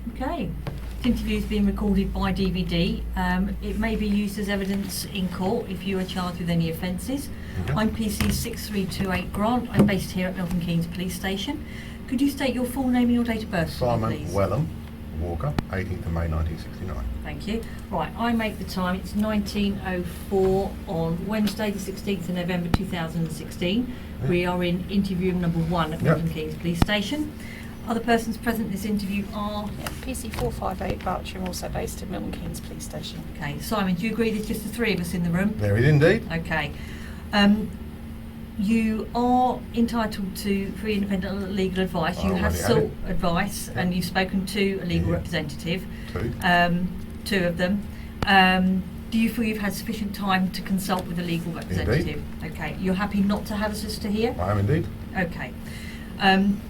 Okay. This interview is being recorded by DVD. It may be used as evidence in court if you are charged with any offences. Okay. I'm PC6238 Grant. I'm based here at Milton Keynes Police Station. Could you state your full name and your date of birth, Simon please? Wellham Walker, 18th of May 1969. Thank you. Right, I make the time. It's 19:04 on Wednesday, the 16th of November 2016. Yeah. We are in interview number 1 at Yeah. Milton Keynes Police Station. Other persons present in this interview are... PC458 Bartrum, also based at Milton Keynes Police Station. Okay, Simon, do you agree there's just the three of us in the room? There is indeed. Okay. You are entitled to free independent legal advice. You have already had sought it. advice, Yeah. and you've spoken to a legal Yeah. representative. Two. Two of them. Do you feel you've had sufficient time to consult with a legal representative? Okay. You're happy not to have a solicitor here? I am indeed. Okay.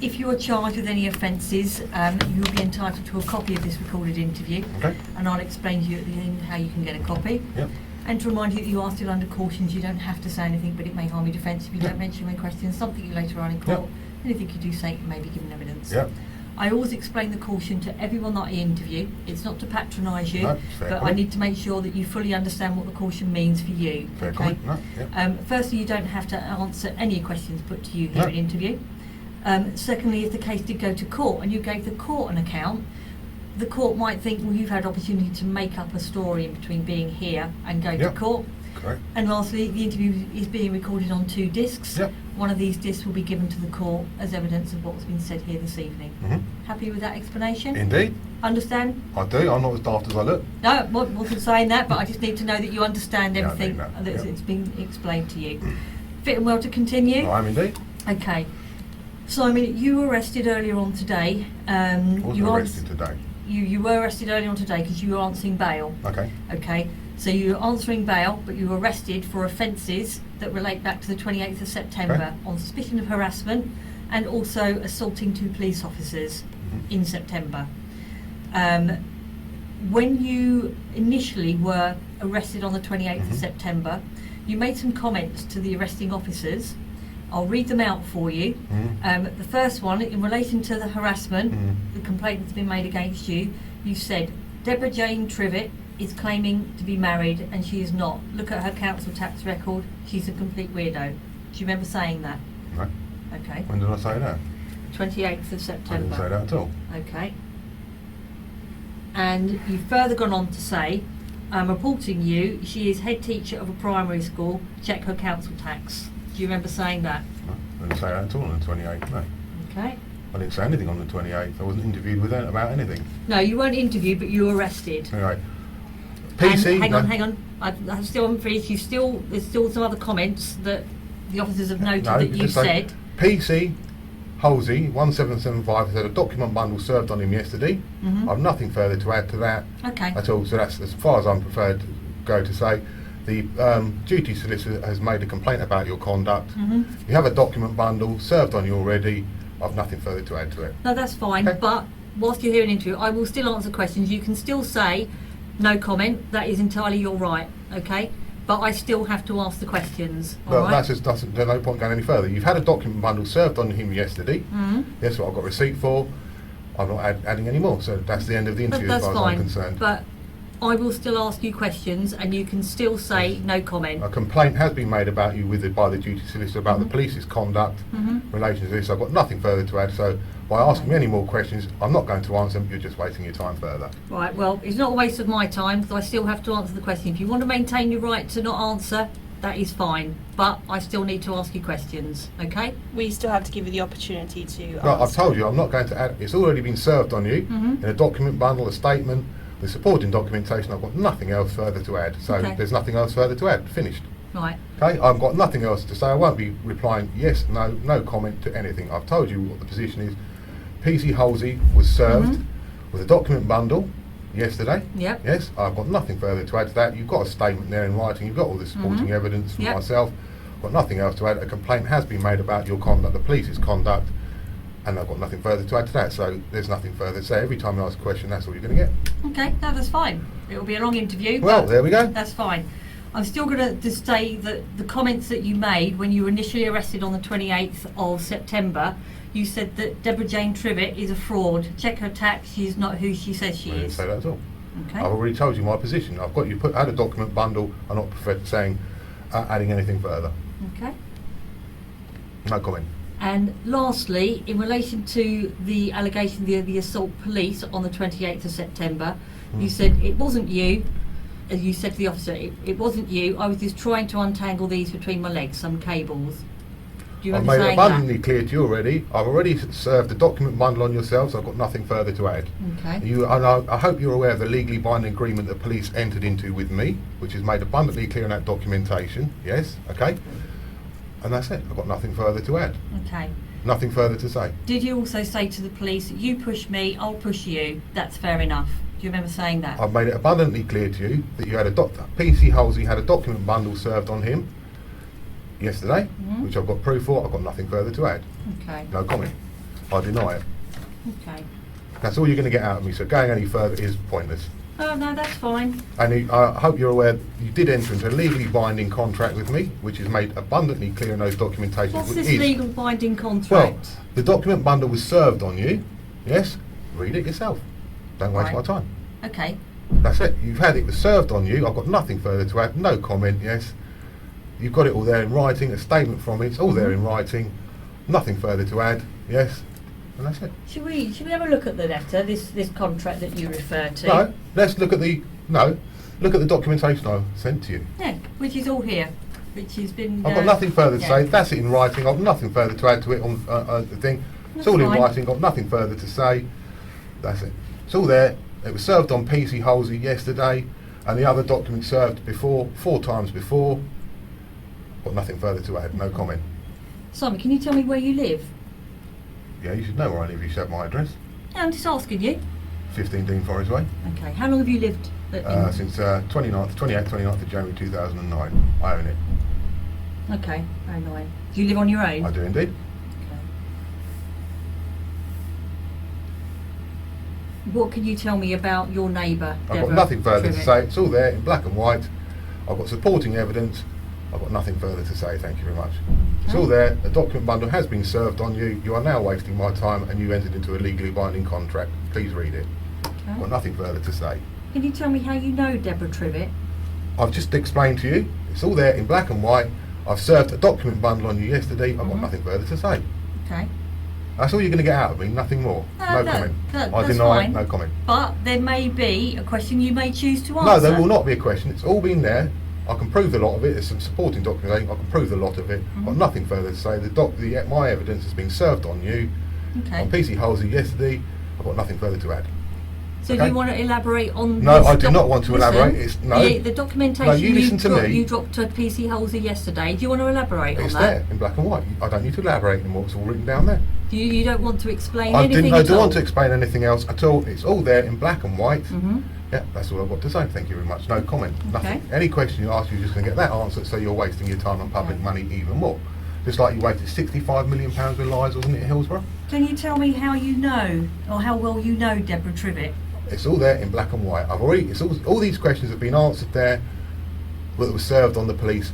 If you are charged with any offences, you'll be entitled to a copy of this recorded interview, Okay. and I'll explain to you at the end how you can get a copy. Yep. And to remind you that you are still under cautions. You don't have to say anything, but it may harm your defence if you don't mention when questioned something you later on in court. Anything you do say may be given evidence. Yep. I always explain the caution to everyone that I interview. It's not to patronise you, No, fair but I comment. need to make sure that you fully understand what the caution means for you. Fair okay? comment. No. Yep. Firstly, you don't have to answer any questions put to you here No. at interview. Secondly, if the case did go to court and you gave the court an account, the court might think, well, you've had opportunity to make up a story in between being here and going Yep. to court. Correct. And lastly, the interview is being recorded on 2 discs. Yep. One of these discs will be given to the court as evidence of what's been said here this evening. Mhm. Happy with that explanation? Indeed. Understand? I do. I'm not as daft as I look. No, I wasn't saying that, but I just need to know that you understand Yeah, I everything think that, that's yep. it's been explained to you. Fit and well to continue? I am indeed. Okay. Simon, you were arrested earlier on today. I wasn't you arrested today. You were arrested earlier on today because you were answering bail. Okay. Okay. So you were answering bail, but you were arrested for offences that relate back to the 28th of September Okay. on suspicion of harassment and also assaulting 2 police officers Mhm. in September. When you initially were arrested on the 28th of Mhm. September, you made some comments to the arresting officers. I'll read them out for you. Mhm. The first one, in relation to the harassment, Mhm. the complaint that's been made against you, you said, Deborah Jane Trivett is claiming to be married and she is not. Look at her council tax record, she's a complete weirdo. Do you remember saying that? No. Okay. When did I say that? 28th of I didn't September. say that at all. Okay. And you've further gone on to say, I'm reporting you, she is head teacher of a primary school, check her council tax. Do you remember saying that? No. I didn't say that at all on the 28th. No. Okay. I didn't say anything on the 28th. I wasn't interviewed with about anything. No, you weren't interviewed, but you were arrested. Anyway. PC. And no. hang on. I still haven't finished. There's still some other comments that the officers have noted No, that you just say, said. PC Halsey 1775 said a document bundle served on him yesterday. Mhm. I've nothing further to add to that Okay. at all. So that's as far as I'm prepared to go to say. The duty solicitor has made a complaint about your conduct. Mhm. You have a document bundle served on you already. I've nothing further to add to it. No, that's fine. Okay. But whilst you're here in interview, I will still answer questions. You can still say no comment. That is entirely your right. Okay. But I still have to ask the questions. All Well, right? that's just there's no point going any further. You've had a document bundle served on him yesterday. Mhm. That's what I've got receipt for. I'm not adding any more. So that's the end of the interview That's as far fine. as I'm concerned. But I will still ask you questions, and you can still say no comment. A complaint has been made about you by the duty solicitor about the Mhm. police's conduct Mhm. in relation to this. I've got nothing further to add. So by asking me any more questions, I'm not going to answer them. You're just wasting your time further. Right, well, it's not a waste of my time because I still have to answer the question. If you want to maintain your right to not answer, that is fine. But I still need to ask you questions, okay? We still have to give you the opportunity to No, I've answer. told you I'm not going to add. It's already been served on you Mhm. in a document bundle, a statement, the supporting documentation. I've got nothing else further to add. So Okay. there's nothing else further to add. Finished. Right, Okay, I've got nothing else to say. I won't be replying yes, no, no comment to anything. I've told you what the position is. PC Halsey was served Mhm. with a document bundle yesterday. Yep. Yes, I've got nothing further to add to that. You've got a statement there in writing. You've got all the supporting Mhm. evidence from Yep. myself. Got nothing else to add. A complaint has been made about your conduct, the police's conduct, and I've got nothing further to add to that. So there's nothing further to say. Every time you ask a question, that's all you're going to get. okay, no, that's fine. It'll be a long interview. Well, but there we go. That's fine. I'm still going to say that the comments that you made when you were initially arrested on the 28th of September, you said that Deborah Jane Trivett is a fraud. Check her tax, she's not who she says she I didn't is. say that at all. Okay. I've already told you my position. I've got you add a document bundle. I'm not saying adding anything further. Okay. No comment. And lastly, in relation to the allegation of the assault police on the 28th of September, you said it wasn't you, as you said to the officer, it wasn't you, I was just trying to untangle these between my legs, some cables. Do you I've remember made it saying abundantly clear to you already. I've already served the document bundle on yourselves. I've got nothing further to add. that? Okay. And I hope you're aware of the legally binding agreement that police entered into with me, which is made abundantly clear in that documentation. Yes, okay. And that's it. I've got nothing further to add. Okay. Nothing further to say. Did you also say to the police, you push me, I'll push you, that's fair enough? Do you remember saying that? I've made it abundantly clear to you that you had PC Halsey had a document bundle served on him yesterday, which I've got proof for. I've got nothing further to add. Okay. No comment. I deny it. Okay. That's all you're going to get out of me, so going any further is pointless. Oh, no, that's fine. And I hope you're aware you did enter into a legally binding contract with me, which is made abundantly clear in those documentations. What's which this is- legal binding contract? Well, the document bundle was served on you, yes? Read it yourself. Don't waste Right. my time. Okay. That's it. You've had it was served on you. I've got nothing further to add. No comment, yes? You've got it all there in writing, a statement from it. It's all there in writing. Nothing further to add, yes? And that's it. Should we have a look at the letter, this contract that you refer to? No, let's look at look at the documentation I sent to you. Yeah, which is all here, which has been... I've got nothing further to yeah. say. That's it in writing. I've nothing further to add to it on the thing. It's all in fine. writing. Got nothing further to say. That's it. It's all there. It was served on PC Halsey yesterday, and the other document served before, 4 times before. Got nothing further to add. No comment. Simon, can you tell me where you live? Yeah, you should know where I live. You should have my address. No, I'm just asking you. 15 Dean Forest Way. Okay, how long have you lived Since 29th of January 2009. I own it. Okay, very nice. Do you live on your own? I do indeed. Okay. What can you tell me about your neighbour, I've Deborah got nothing further to Trivett? say. It's all there in black and white. I've got supporting evidence. I've got nothing further to say. Thank you very much. It's all there. The document bundle has been served on you. You are now wasting my time, and you entered into a legally binding contract. Please read it. Okay. Got nothing further to say. Can you tell me how you know Deborah Trivett? I've just explained to you. It's all there in black and white. I've served a document bundle on you yesterday. I've got nothing further to say. Okay. That's all you're going to get out of me. Nothing more. No comment. I That's deny. fine. No comment. But there may be a question you may choose to answer. No, there will not be a question. It's all been there. I can prove a lot of it. There's some supporting documentation. I can prove a lot of it. I've got nothing further to say. My evidence has been served on you. Okay. On PC Halsey yesterday. I've got nothing further to add. So Okay. do you want to elaborate on No, this I do not want to elaborate. It's no. The documentation No, you listen to me. you dropped to PC Halsey yesterday. Do you want to elaborate It's on that? there in black and white. I don't need to elaborate anymore. It's all written down there. You don't want to explain I anything don't at all? want to explain anything else at all. It's all there in black and white. Mhm. Yeah, that's all I've got to say. Thank you very much. No comment. Nothing. Okay. Any question you ask, you're just going to get that answer, so you're wasting your time on public Okay. money even more. Just like you wasted £65 million with lies, wasn't it, Hillsborough? Can you tell me how you know, or how well you know Deborah Trivett? It's all there in black and white. All these questions have been answered there, but it was served on the police.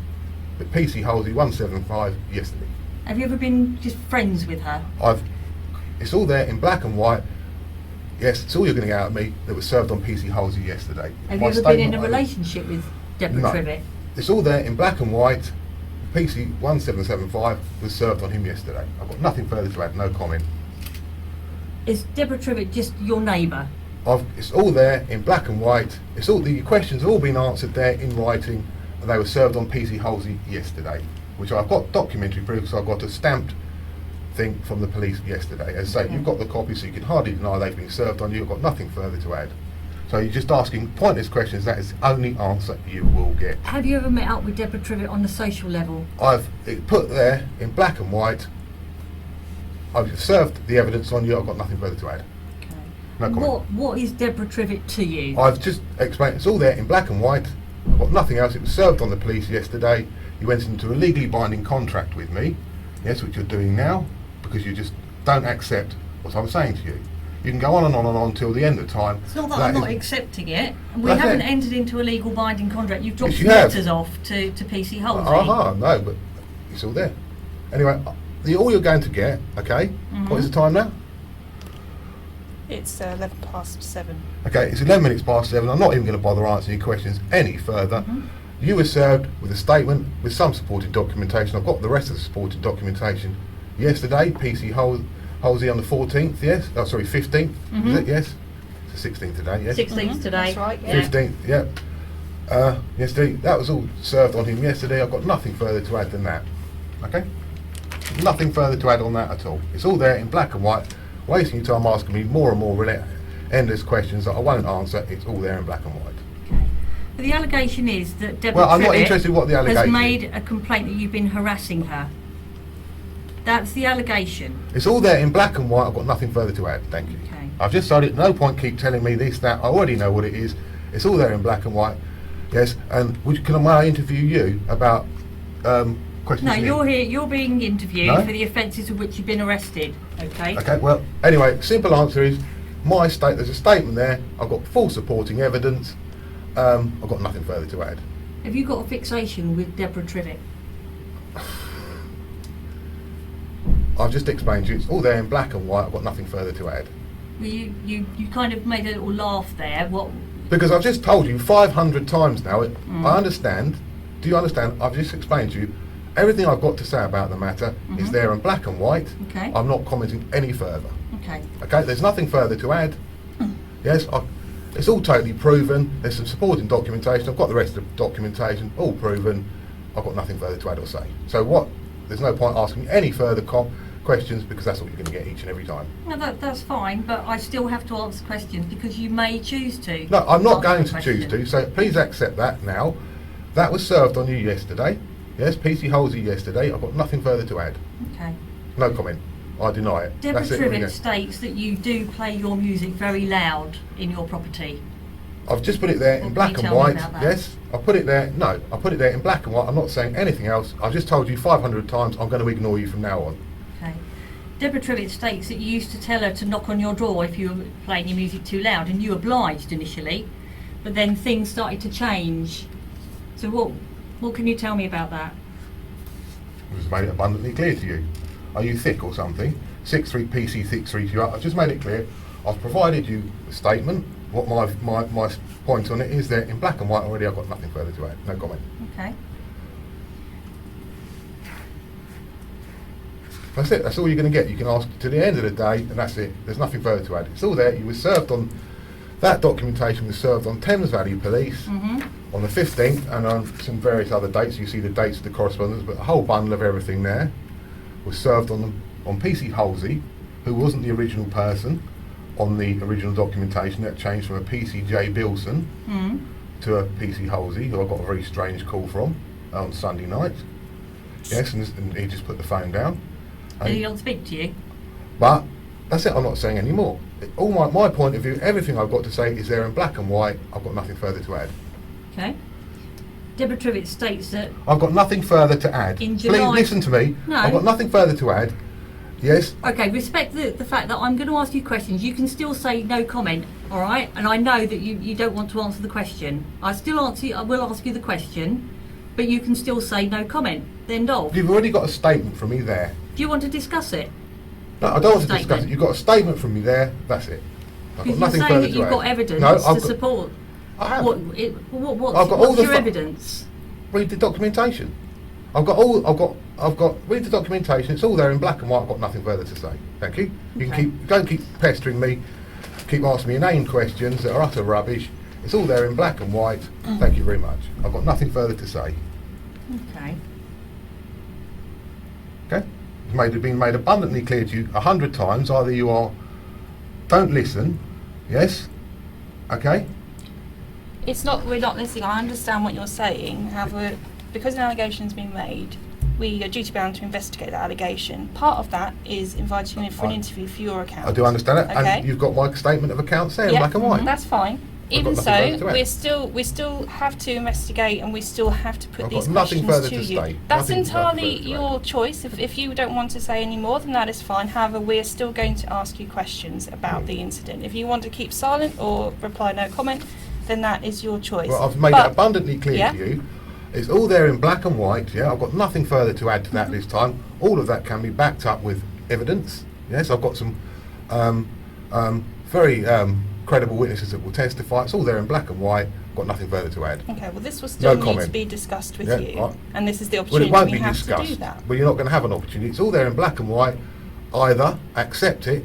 But PC Halsey 175 yesterday. Have you ever been just friends with her? It's all there in black and white. Yes, it's all you're going to get out of me. That was served on PC Halsey yesterday. Have My you ever been in statement, a relationship with Deborah No. Trivett? It's all there in black and white. PC 1775 was served on him yesterday. I've got nothing further to add. No comment. Is Deborah Trivett just your neighbour? It's all there in black and white. The questions have all been answered there in writing, and they were served on PC Halsey yesterday, which I've got documentary proof. So I've got a stamped thing from the police yesterday. As I say, you've got the copy, so you can hardly deny they've been served on you. I've got nothing further to add. So you're just asking pointless questions. That is the only answer you will get. Have you ever met up with Deborah Trivett on the social level? I've put there in black and white. I've served the evidence on you. I've got nothing further to add. Okay. No comment. What is Deborah Trivett to you? I've just explained. It's all there in black and white. I've got nothing else. It was served on the police yesterday. You went into a legally binding contract with me. Yes, which you're doing now, because you just don't accept what I'm saying to you. You can go on and on and on till the end of time. It's not that I'm not accepting it. We That's haven't it. entered into a legal binding contract. You've dropped Yes, you have. letters off to PC Halsey. No, but it's all there. Anyway, all you're going to get, okay? What is the time now? It's 7:11. Okay, it's 11 minutes past 7. I'm not even going to bother answering your questions any further. You were served with a statement with some supporting documentation. I've got the rest of the supporting documentation yesterday. PC Halsey on the 14th, yes? Oh, sorry, 15th, is it? Yes? It's the 16th today, yes? 16th today. That's right, yeah. 15th, yeah. Yesterday, that was all served on him yesterday. I've got nothing further to add than that. Okay? Nothing further to add on that at all. It's all there in black and white, wasting your time asking me more and more endless questions that I won't answer. It's all there in black and white. Okay. But the allegation is that Debbie Well, I'm not Trivett interested in what the allegation has is. made a complaint that you've been harassing her. That's the allegation. It's all there in black and white. I've got nothing further to add. Thank you. Okay. I've just told it. No point keep telling me this, that. I already know what it is. It's all there in black and white. Yes. And may I interview you about questions? No, here? you're here. You're being interviewed No? for the offences of which you've been arrested. Okay. Okay. Well, anyway, simple answer is there's a statement there. I've got full supporting evidence. I've got nothing further to add. Have you got a fixation with Deborah Trivett? I've just explained to you. It's all there in black and white. I've got nothing further to add. Well, you kind of made a little laugh there. What? Because I've just told you 500 times now. I understand. Do you understand? I've just explained to you everything I've got to say about the matter is there in black and white. Okay. I'm not commenting any further. Okay. Okay, there's nothing further to add. Yes, it's all totally proven. There's some supporting documentation. I've got the rest of the documentation, all proven. I've got nothing further to add or say. So what? There's no point asking any further questions because that's what you're going to get each and every time. No, that's fine, but I still have to answer questions because you may choose to. No, I'm not going answer to a choose question. to. So please accept that now. That was served on you yesterday. Yes, PC Halsey yesterday. I've got nothing further to add. Okay. No comment. I deny it. Deborah That's it. There we Trivett go. states that you do play your music very loud in your property. I've just put it there What in can black you and tell me white. about that? Yes, I put it there. No, I put it there in black and white. I'm not saying anything else. I've just told you 500 times. I'm going to ignore you from now on. Okay. Deborah Trivett states that you used to tell her to knock on your door if you were playing your music too loud, and you obliged initially, but then things started to change. So what can you tell me about that? I've just made it abundantly clear to you. Are you thick or something? 63 PC632. I've just made it clear. I've provided you a statement. What my point on it is there in black and white already. I've got nothing further to add. No comment. Okay. That's it. That's all you're going to get. You can ask to the end of the day, and that's it. There's nothing further to add. It's all there. You were served on. That documentation was served on Thames Valley Police on the 15th, and on some various other dates. You see the dates of the correspondence, but a whole bundle of everything there was served on PC Halsey, who wasn't the original person on the original documentation. That changed from a PCJ Bilson to a PC Halsey, who I got a very strange call from on Sunday night. Yes, and he just put the phone down. Did he not speak to you? But that's it. I'm not saying any more. All my point of view, everything I've got to say is there in black and white. I've got nothing further to add. Okay. Deborah Trivett states that I've got nothing further to add. In July- Please listen to me. No. I've got nothing further to add. Yes. okay, respect the fact that I'm going to ask you questions. You can still say no comment, all right? And I know that you don't want to answer the question. I will ask you the question, but you can still say no comment. End of. You've already got a statement from me there. Do you want to discuss it? No, I don't want to discuss Statement. it. You've got a statement from me there. That's it. I've got Because you're nothing saying further that to you've add. got evidence No, to support. I have. What's I've got all the your fa- evidence? Read the documentation. Read the documentation. It's all there in black and white. I've got nothing further to say. Thank you. You Okay. can don't keep pestering me. Keep asking me inane questions that are utter rubbish. It's all there in black and white. Thank you very much. I've got nothing further to say. Okay. Okay? It's been made abundantly clear to you 100 times. Either you don't listen, yes, okay? We're not listening. I understand what you're saying. However, because an allegation's been made, we are duty bound to investigate that allegation. Part of that is inviting you in for an interview for your account. I do understand it, Okay. and you've got my statement of accounts there in Yeah, black and white. That's fine. I've Even got nothing so, further to add. we still have to investigate, and we still have to put I've these got nothing questions further to to you. state. That's Nothing entirely further to add. your choice. If you don't want to say any more, then that is fine. However, we're still going to ask you questions about the incident. If you want to keep silent or reply no comment, then that is your choice. Well, I've made But- it abundantly clear Yeah. to you. It's all there in black and white, yeah? I've got nothing further to add to that this time. All of that can be backed up with evidence. Yes, I've got some very credible witnesses that will testify. It's all there in black and white. Got nothing further to add. Okay, well this will still No need to comment. be discussed with Yeah, you, right. and this is the Well, opportunity it won't we be have to do discussed. that. Well, you're not going to have an opportunity. It's all there in black and white. Either accept it,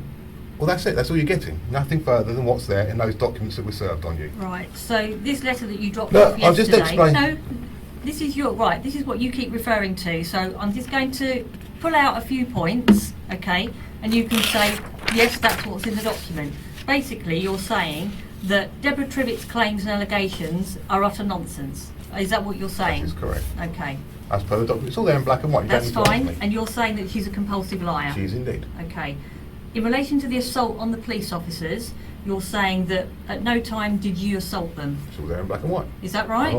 or that's it. That's all you're getting. Nothing further than what's there in those documents that were served on you. Right. So this letter that you dropped Look, off I'll just yesterday. explain. No, this is your right. This is what you keep referring to. So I'm just going to pull out a few points, okay, and you can say yes, that's what's in the document. Basically, you're saying that Deborah Trivett's claims and allegations are utter nonsense. Is that what you're saying? That is correct. Okay, As per the document, it's all there in black and white. You that's don't need to ask fine. me. And you're saying that she's a compulsive liar. She is indeed. Okay. In relation to the assault on the police officers, you're saying that at no time did you assault them. It's all there in black and white. Is that right?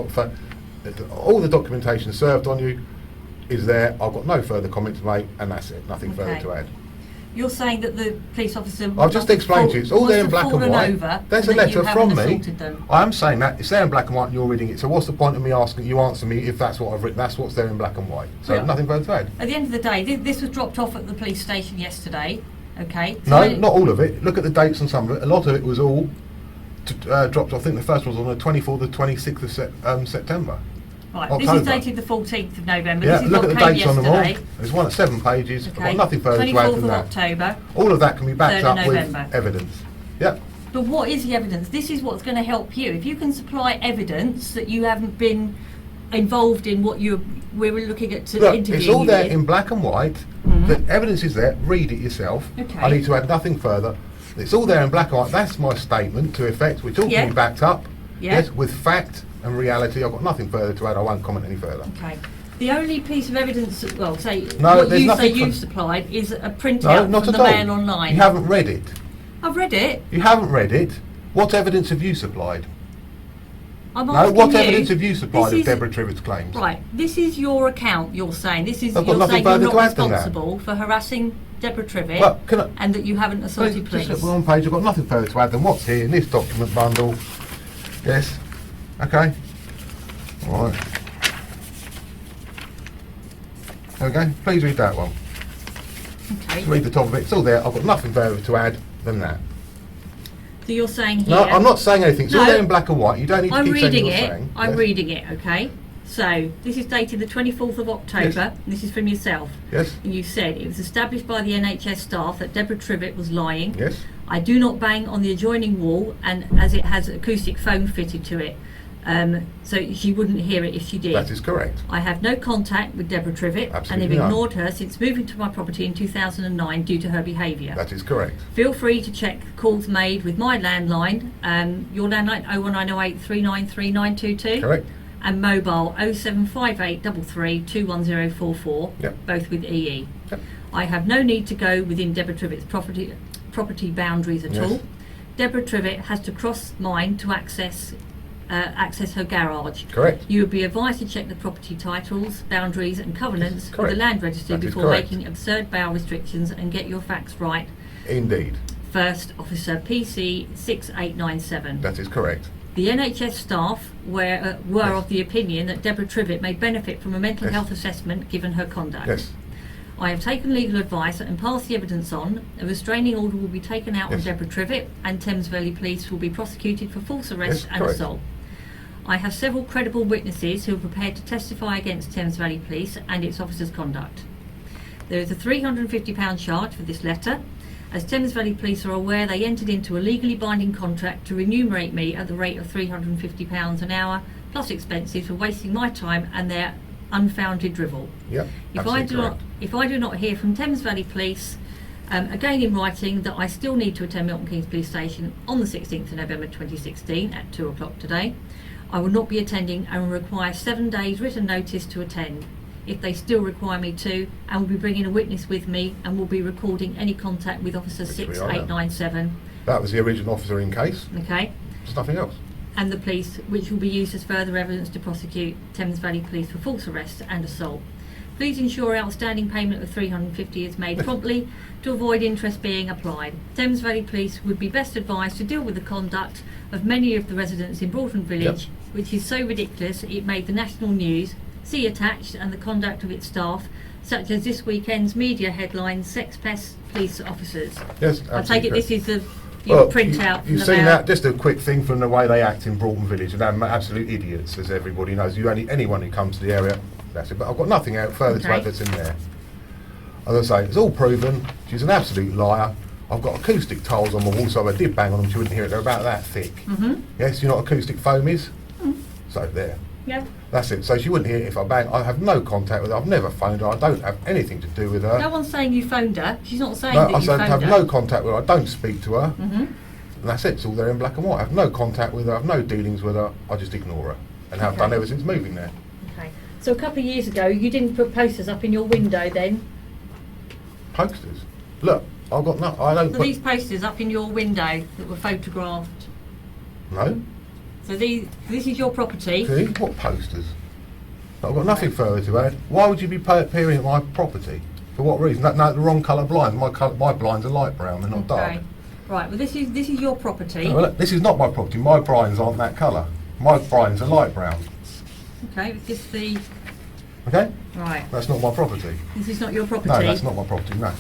All the documentation served on you is there. I've got no further comment to make, and that's it. Nothing further Okay. to add. You're saying that the police officer I've just explained to you. It's all there in black and white. There's a letter from me. Them. I am saying that it's there in black and white, and you're reading it. So what's the point of me asking you answer me if that's what I've written? That's what's there in black and white. So Yeah. nothing further to add. At the end of the day, this was dropped off at the police station yesterday. Okay. So No, when- not all of it. Look at the dates on some of it. A lot of it was all dropped off. I think the first one was on the 24th or 26th of September. Right. This is October. dated the 14th of November. Yeah, This is look what at the came dates on them all. yesterday. There's one at 7 pages. I've Okay. got nothing further to add 24th than of that. October. All of that can be backed 3rd of up with November. evidence. Yep. But what is the evidence? This is what's going to help you. If you can supply evidence that you haven't been involved in what we were looking at to Look, interview it's all you there with. in black and white. Mhm. The evidence is there. Read it yourself. Okay. I need to add nothing further. It's all there in black and white. That's my statement to effect, which all Yeah. can be backed up. Yeah. Yes, with fact and reality. I've got nothing further to add. I won't comment any further. Okay. The only piece of evidence, well, say No, what there's you say nothing you've for- supplied is a printout No, from not the at all. Mail online. You haven't read it. I've read it. You haven't read it. What evidence have you supplied? I'm No, asking what you, evidence have you supplied this of is- Deborah Trivett's claims? Right, this is your account. You're saying this is I've got you're nothing saying you're further not to add than that. responsible for harassing Deborah Trivett, Well, can I- and that you haven't assaulted police. Just look on page. I've got nothing further to add than what's here in this document bundle. Yes. Okay. All right. Okay. Please read that one. Okay. Just read the top of it. It's all there. I've got nothing further to add than that. So you're saying here. No, I'm not saying anything. It's all No. there in black and white. You don't need to I'm keep saying reading you're it. saying. I'm Yes. reading it. Okay. So this is dated the 24th of October. Yes. And this is from yourself. Yes. And you said it was established by the NHS staff that Deborah Trivett was lying. Yes. I do not bang on the adjoining wall, and as it has acoustic foam fitted to it, so she wouldn't hear it if she did. That is correct. I have no contact with Deborah Trivett and Absolutely have none. ignored her since moving to my property in 2009 due to her behaviour. That is correct. Feel free to check calls made with my landline, your landline 01908 393 922, Correct. and mobile 0758 33 21044, Yep. both with EE. Yep. I have no need to go within Deborah Trivett's property boundaries at Yes. all. Deborah Trivett has to cross mine to access her garage. Correct. You would be advised to check the property titles, boundaries and covenants with Correct. the land registry That is before correct. making absurd bail restrictions and get your facts right. Indeed. First Officer PC 6897. That is correct. The NHS staff were Yes. of the opinion that Deborah Trivett may benefit from a mental Yes. health assessment given her conduct. Yes. I have taken legal advice and passed the evidence on. A restraining order will be taken out on Yes. Deborah Trivett, and Thames Valley Police will be prosecuted for false arrest Yes, and correct. assault. I have several credible witnesses who are prepared to testify against Thames Valley Police and its officers' conduct. There is a £350 charge for this letter. As Thames Valley Police are aware, they entered into a legally binding contract to remunerate me at the rate of £350 an hour, plus expenses for wasting my time and their unfounded drivel. Yep. If I do not hear from Thames Valley Police, again in writing, that I still need to attend Milton Keynes Police Station on the 16th of November 2016 at 2 o'clock today, I will not be attending and will require 7 days written notice to attend. If they still require me to, and will be bringing a witness with me and will be recording any contact with Officer Which we are now. 6897, That was the original officer in case. okay, There's nothing else. and the police, which will be used as further evidence to prosecute Thames Valley Police for false arrest and assault. Please ensure outstanding payment of £350 is made promptly to avoid interest being applied. Thames Valley Police would be best advised to deal with the conduct of many of the residents in Broughton Village, which is so ridiculous it made the national news. See attached, and the conduct of its staff, such as this weekend's media headlines, sex pest police officers. Yes, I take it correct. this is the your printout. You've from seen about- that, just a quick thing from the way they act in Broughton Village, and they're absolute idiots, as everybody knows. Anyone who comes to the area, that's it. But I've got nothing out further to add that's in there. As I say, it's all proven. She's an absolute liar. I've got acoustic tiles on my wall, so if I did bang on them, she wouldn't hear it. They're about that thick. Yes, you know what acoustic foam is? So there. Yeah. That's it. So she wouldn't hear it if I bang. I have no contact with her. I've never phoned her. I don't have anything to do with her. No one's saying you phoned her. She's not saying No, that I you said phoned I have her. no contact with her. I don't speak to her. And that's it. It's all there in black and white. I have no contact with her. I have no dealings with her. I just ignore her, and have done ever since moving there. Okay. So a couple of years ago, you didn't put posters up in your window then? Posters. Look, I've got no. I don't. So Put, these posters up in your window that were photographed. no. So this is your property. See what posters? I've got nothing further to add. Why would you be appearing at my property? For what reason? No, the wrong colour blinds. My blinds are light brown. They're not dark. Right. Well, this is your property. No, look, this is not my property. My blinds aren't that colour. My blinds are light brown. Okay. It's just the Okay? right. That's not my property. This is not your property. No, that's not my property. No.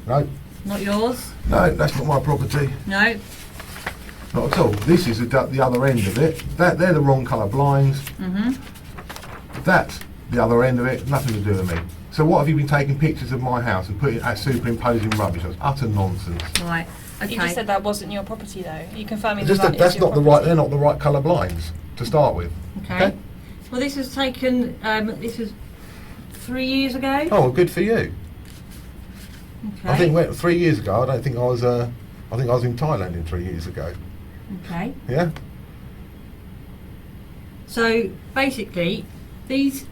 No. Not yours. No, that's not my property. No. Not at all. This is the other end of it. They're the wrong colour blinds. That's the other end of it. Nothing to do with me. So what have you been taking pictures of my house and superimposing rubbish? That's utter nonsense. Right. Okay. You just said that wasn't your property, though. You confirming Just that that's is your not the property? right. They're not the right colour blinds to start with. Okay. Well, this was taken. This was 3 years ago. Oh, well, good for you. Okay. I think 3 years ago. I don't think I was. I think I was in Thailand in 3 years ago. Okay. Yeah. So basically, these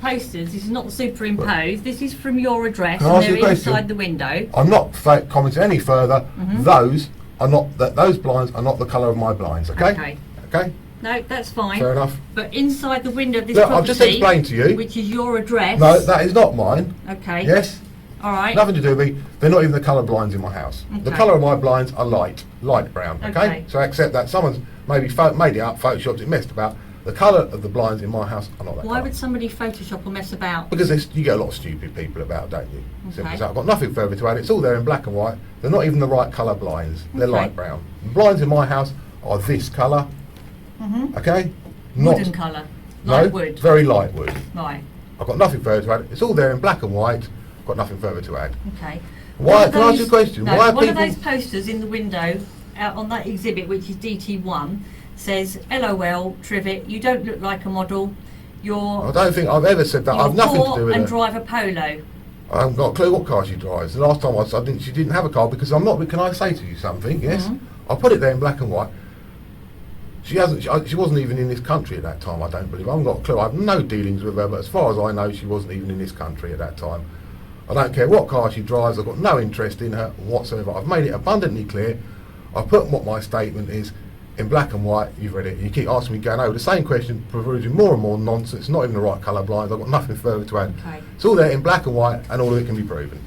posters, this is not superimposed. This is from your address, Can I and ask you they're a question? inside the window. I'm not commenting any further. Those are not. Those blinds are not the colour of my blinds. Okay. Okay. Okay. No, that's fine. Fair enough. But inside the window of this Look, property, I've just explained to you. which is your address. No, that is not mine. Okay. Yes. All right. Nothing to do with me. They're not even the colour blinds in my house. The Okay. colour of my blinds are light brown. Okay. Okay. So I accept that someone's maybe made it up, photoshopped it, messed about. The colour of the blinds in my house are not that Why colour. would somebody Photoshop or mess about? Because you get a lot of stupid people about, don't you? Simple Okay. as that. I've got nothing further to add. It's all there in black and white. They're not even the right colour blinds. They're Okay. light brown. The blinds in my house are this colour. Okay? Not Wooden colour, no, like wood. very light wood. Right. I've got nothing further to add. It's all there in black and white. I've got nothing further to add. Okay. Why? One of Can I ask you a those- question? No, Why are one people? of those posters in the window out on that exhibit, which is DT1, says "LOL, Trivett, you don't look like a model. You're I don't think I've ever said that. you're I've nothing to poor do with and it. drive a polo." I haven't got a clue what car she drives. The last time she didn't have a car because I'm not. Can I say to you something? Yes. I put it there in black and white. She wasn't even in this country at that time. I don't believe. I haven't got a clue. I have no dealings with her. But as far as I know, she wasn't even in this country at that time. I don't care what car she drives. I've got no interest in her whatsoever. I've made it abundantly clear. I've put what my statement is in black and white. You've read it. You keep asking me going over the same question, producing more and more nonsense. Not even the right colour blinds. I've got nothing further to add. Okay. It's all there in black and white, and all of it can be proven.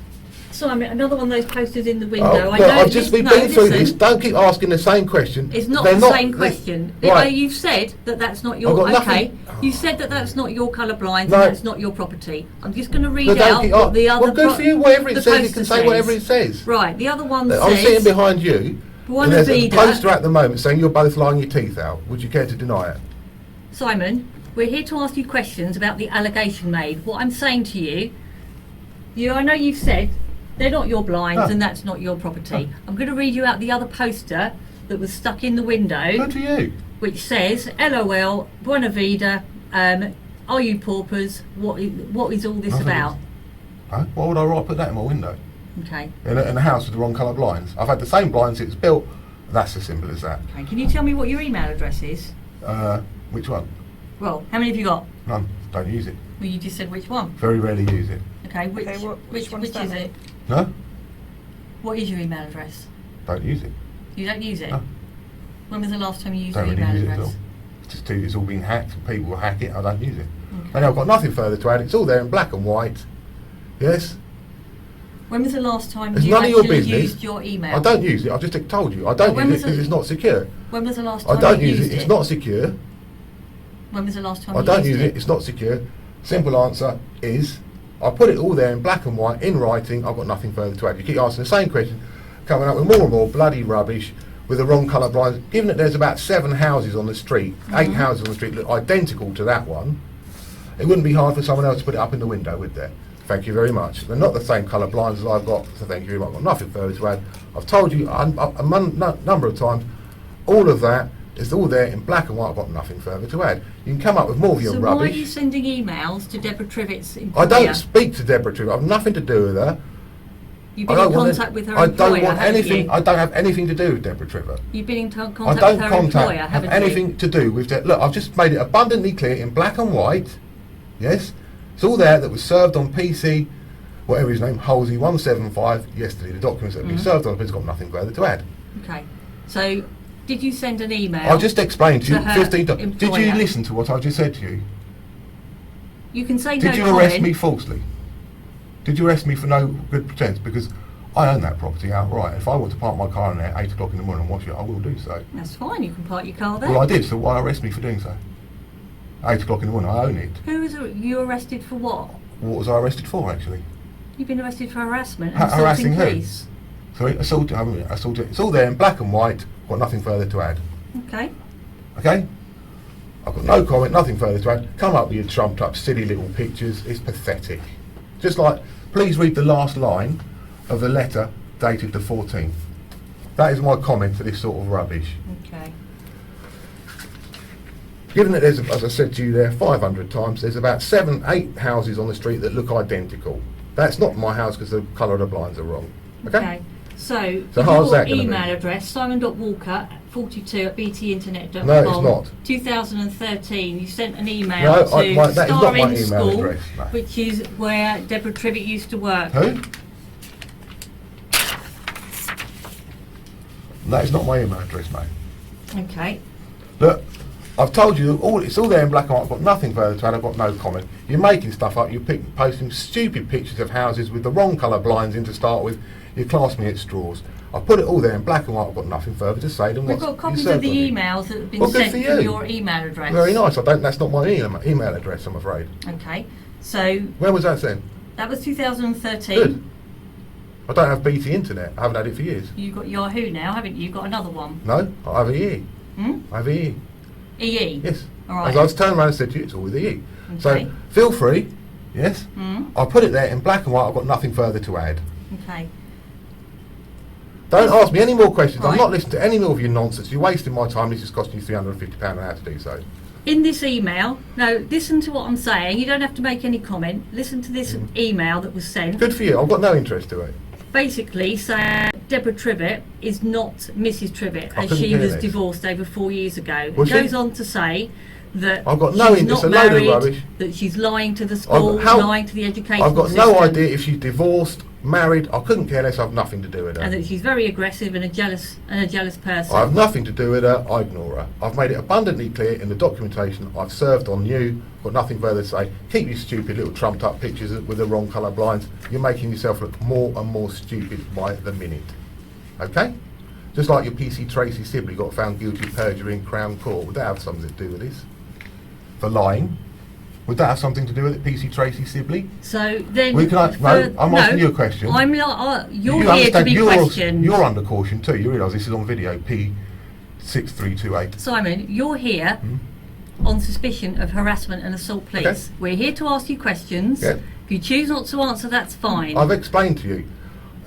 So I mean, another one of those posters in the window. Oh, I look, know I've just been through this. listen, Don't keep asking the same question. It's not They're the same question. Right. You've said that that's not your. I've got Okay. nothing- You said that that's not your colour blinds No. and that's not your property. I'm just going to read But don't out keep what the other. well, good for you. Whatever it the says, you poster can say whatever it says. Right. The other one I'm says. sitting behind you, Buona and there's a Vida. poster at the moment saying you're both lying your teeth out. Would you care to deny it? Simon, we're here to ask you questions about the allegation made. What I'm saying to you, I know you've said they're not your blinds and that's not your property. I'm going to read you out the other poster that was stuck in the window, Good for you. which says, "LOL, Buona Vida, are you paupers? What is all this Nothing about?" Huh? Why would I put that in my window? Okay. In a house with the wrong colour blinds. I've had the same blinds since built. That's as simple as that. Okay. Can you tell me what your email address is? Which one? Well, how many have you got? None. Don't use it. Well, you just said which one. Very rarely use it. Okay. Which which one is is that? it? No? What is your email address? Don't use it. You don't use it. No. When was the last time you used Don't your really email use it at address? all. It's all been hacked. People will hack it. I don't use it. And I've got nothing further to add. It's all there in black and white. Yes? When was the last time It's you none of your actually business. used your email? I don't use it. I've just told you. I don't when use it was because it- it's not secure. When was the last time I don't you use used it. It's not secure. When was the last time I you don't used use it. It's not secure. Simple answer is I put it all there in black and white in writing. I've got nothing further to add. You keep asking the same question, coming up with more and more bloody rubbish with the wrong colour blinds. Given that there's about 7 houses on the street, 8 houses on the street look identical to that one, it wouldn't be hard for someone else to put it up in the window, would there? Thank you very much. They're not the same colour blinds as I've got, so thank you very much. I've got nothing further to add. I've told you a number of times, all of that is all there in black and white. I've got nothing further to add. You can come up with more of your So rubbish. why are you sending emails to Deborah Trivett's employer? I don't speak to Deborah Trivett. I've nothing to do with her. You've I been in don't want contact with her I employer, don't want haven't anything. you? I don't have anything to do with Deborah Trivett. You've been in contact I with don't her employer, have haven't anything you? to do with that. Look, I've just made it abundantly clear in black and white. Yes, it's all there that was served on PC, whatever his name, Halsey 175 yesterday. The documents that have been served on, it's got nothing further to add. Okay. So, did you send an email? I just explained to you to her 15 times. Did you employer? listen to what I just said to you? You can say Did no you comment. arrest me falsely? Did you arrest me for no good pretence? Because I own that property outright. If I want to park my car in there at 8 o'clock in the morning and watch it, I will do so. That's fine. You can park your car there. Well, I did, so why arrest me for doing so? 8 o'clock in the morning, I own it. Who is you arrested for what? What was I arrested for, actually? You've been arrested for harassment and Harassing assaulting who? police. Sorry, assault. It's all there in black and white. Got nothing further to add. Okay. Okay? I've got no comment, nothing further to add. Come up with your trumped up, silly little pictures. It's pathetic. Just like, please read the last line of the letter dated the 14th. That is my comment to this sort of rubbish. Okay. Given that there's, as I said to you there 500 times, there's about 7, 8 houses on the street that look identical. That's not my house because the colour of the blinds are wrong. Okay? So how's your that gonna be? email address, simon.walker42@btinternet.com. No, it's not. 2013, you sent an email No, to that is not Star my in email School, address, no. which is where Deborah Trivett used to work. Who? That is not my email address, mate. Okay. Look, I've told you, it's all there in black and white. I've got nothing further to add. I've got no comment. You're making stuff up. You're posting stupid pictures of houses with the wrong colour blinds in to start with. You class me at straws. I've put it all there in black and white. I've got nothing further to say than We've what's got copies been of the served on you. emails that have been Well, good sent for from you. your email address. Very nice. That's not my email address, I'm afraid. Okay. So When was that sent? that was 2013. Good. I don't have BT Internet. I haven't had it for years. You've got Yahoo now, haven't you? You've got another one. No, I have EE. Hmm? I have EE. EE? Yes. All right. As I was turned around and said to you, it's all with EE. Okay. So feel free. Yes. Hmm? I'll put it there in black and white. I've got nothing further to add. Okay. Don't ask me any more questions. I'm Right. not listening to any more of your nonsense. You're wasting my time. This is costing you £350 an hour to do so. In this email, no, listen to what I'm saying. You don't have to make any comment. Listen to this email that was sent. Good for you. I've got no interest to it. Basically saying Deborah Trivett is not Mrs. Trivett, I as couldn't she hear was this. divorced over 4 years ago. Was It she? goes on to say that I've got no she's interest, not a load of married, rubbish. that she's lying to the school, how- lying to the education I've got system, no idea if she's divorced, married. I couldn't care less. I've nothing to do with and her. that she's very aggressive and a jealous person. I have nothing to do with her. I ignore her. I've made it abundantly clear in the documentation I've served on you. Got nothing further to say. Keep your stupid little trumped up pictures with the wrong colour blinds. You're making yourself look more and more stupid by the minute. Okay? Just like your PC Tracy Sibley got found guilty of perjury in Crown Court. Would that have something to do with this? For lying? Would that have something to do with it, PC Tracy Sibley? So then, I'm asking you a question. I'm not. You're You here to understand be questioned. You're under caution too. You realise this is on video, P6328. Simon, you're here on suspicion of harassment and assault police. Okay. We're here to ask you questions. Yeah. If you choose not to answer, that's fine. I've explained to you.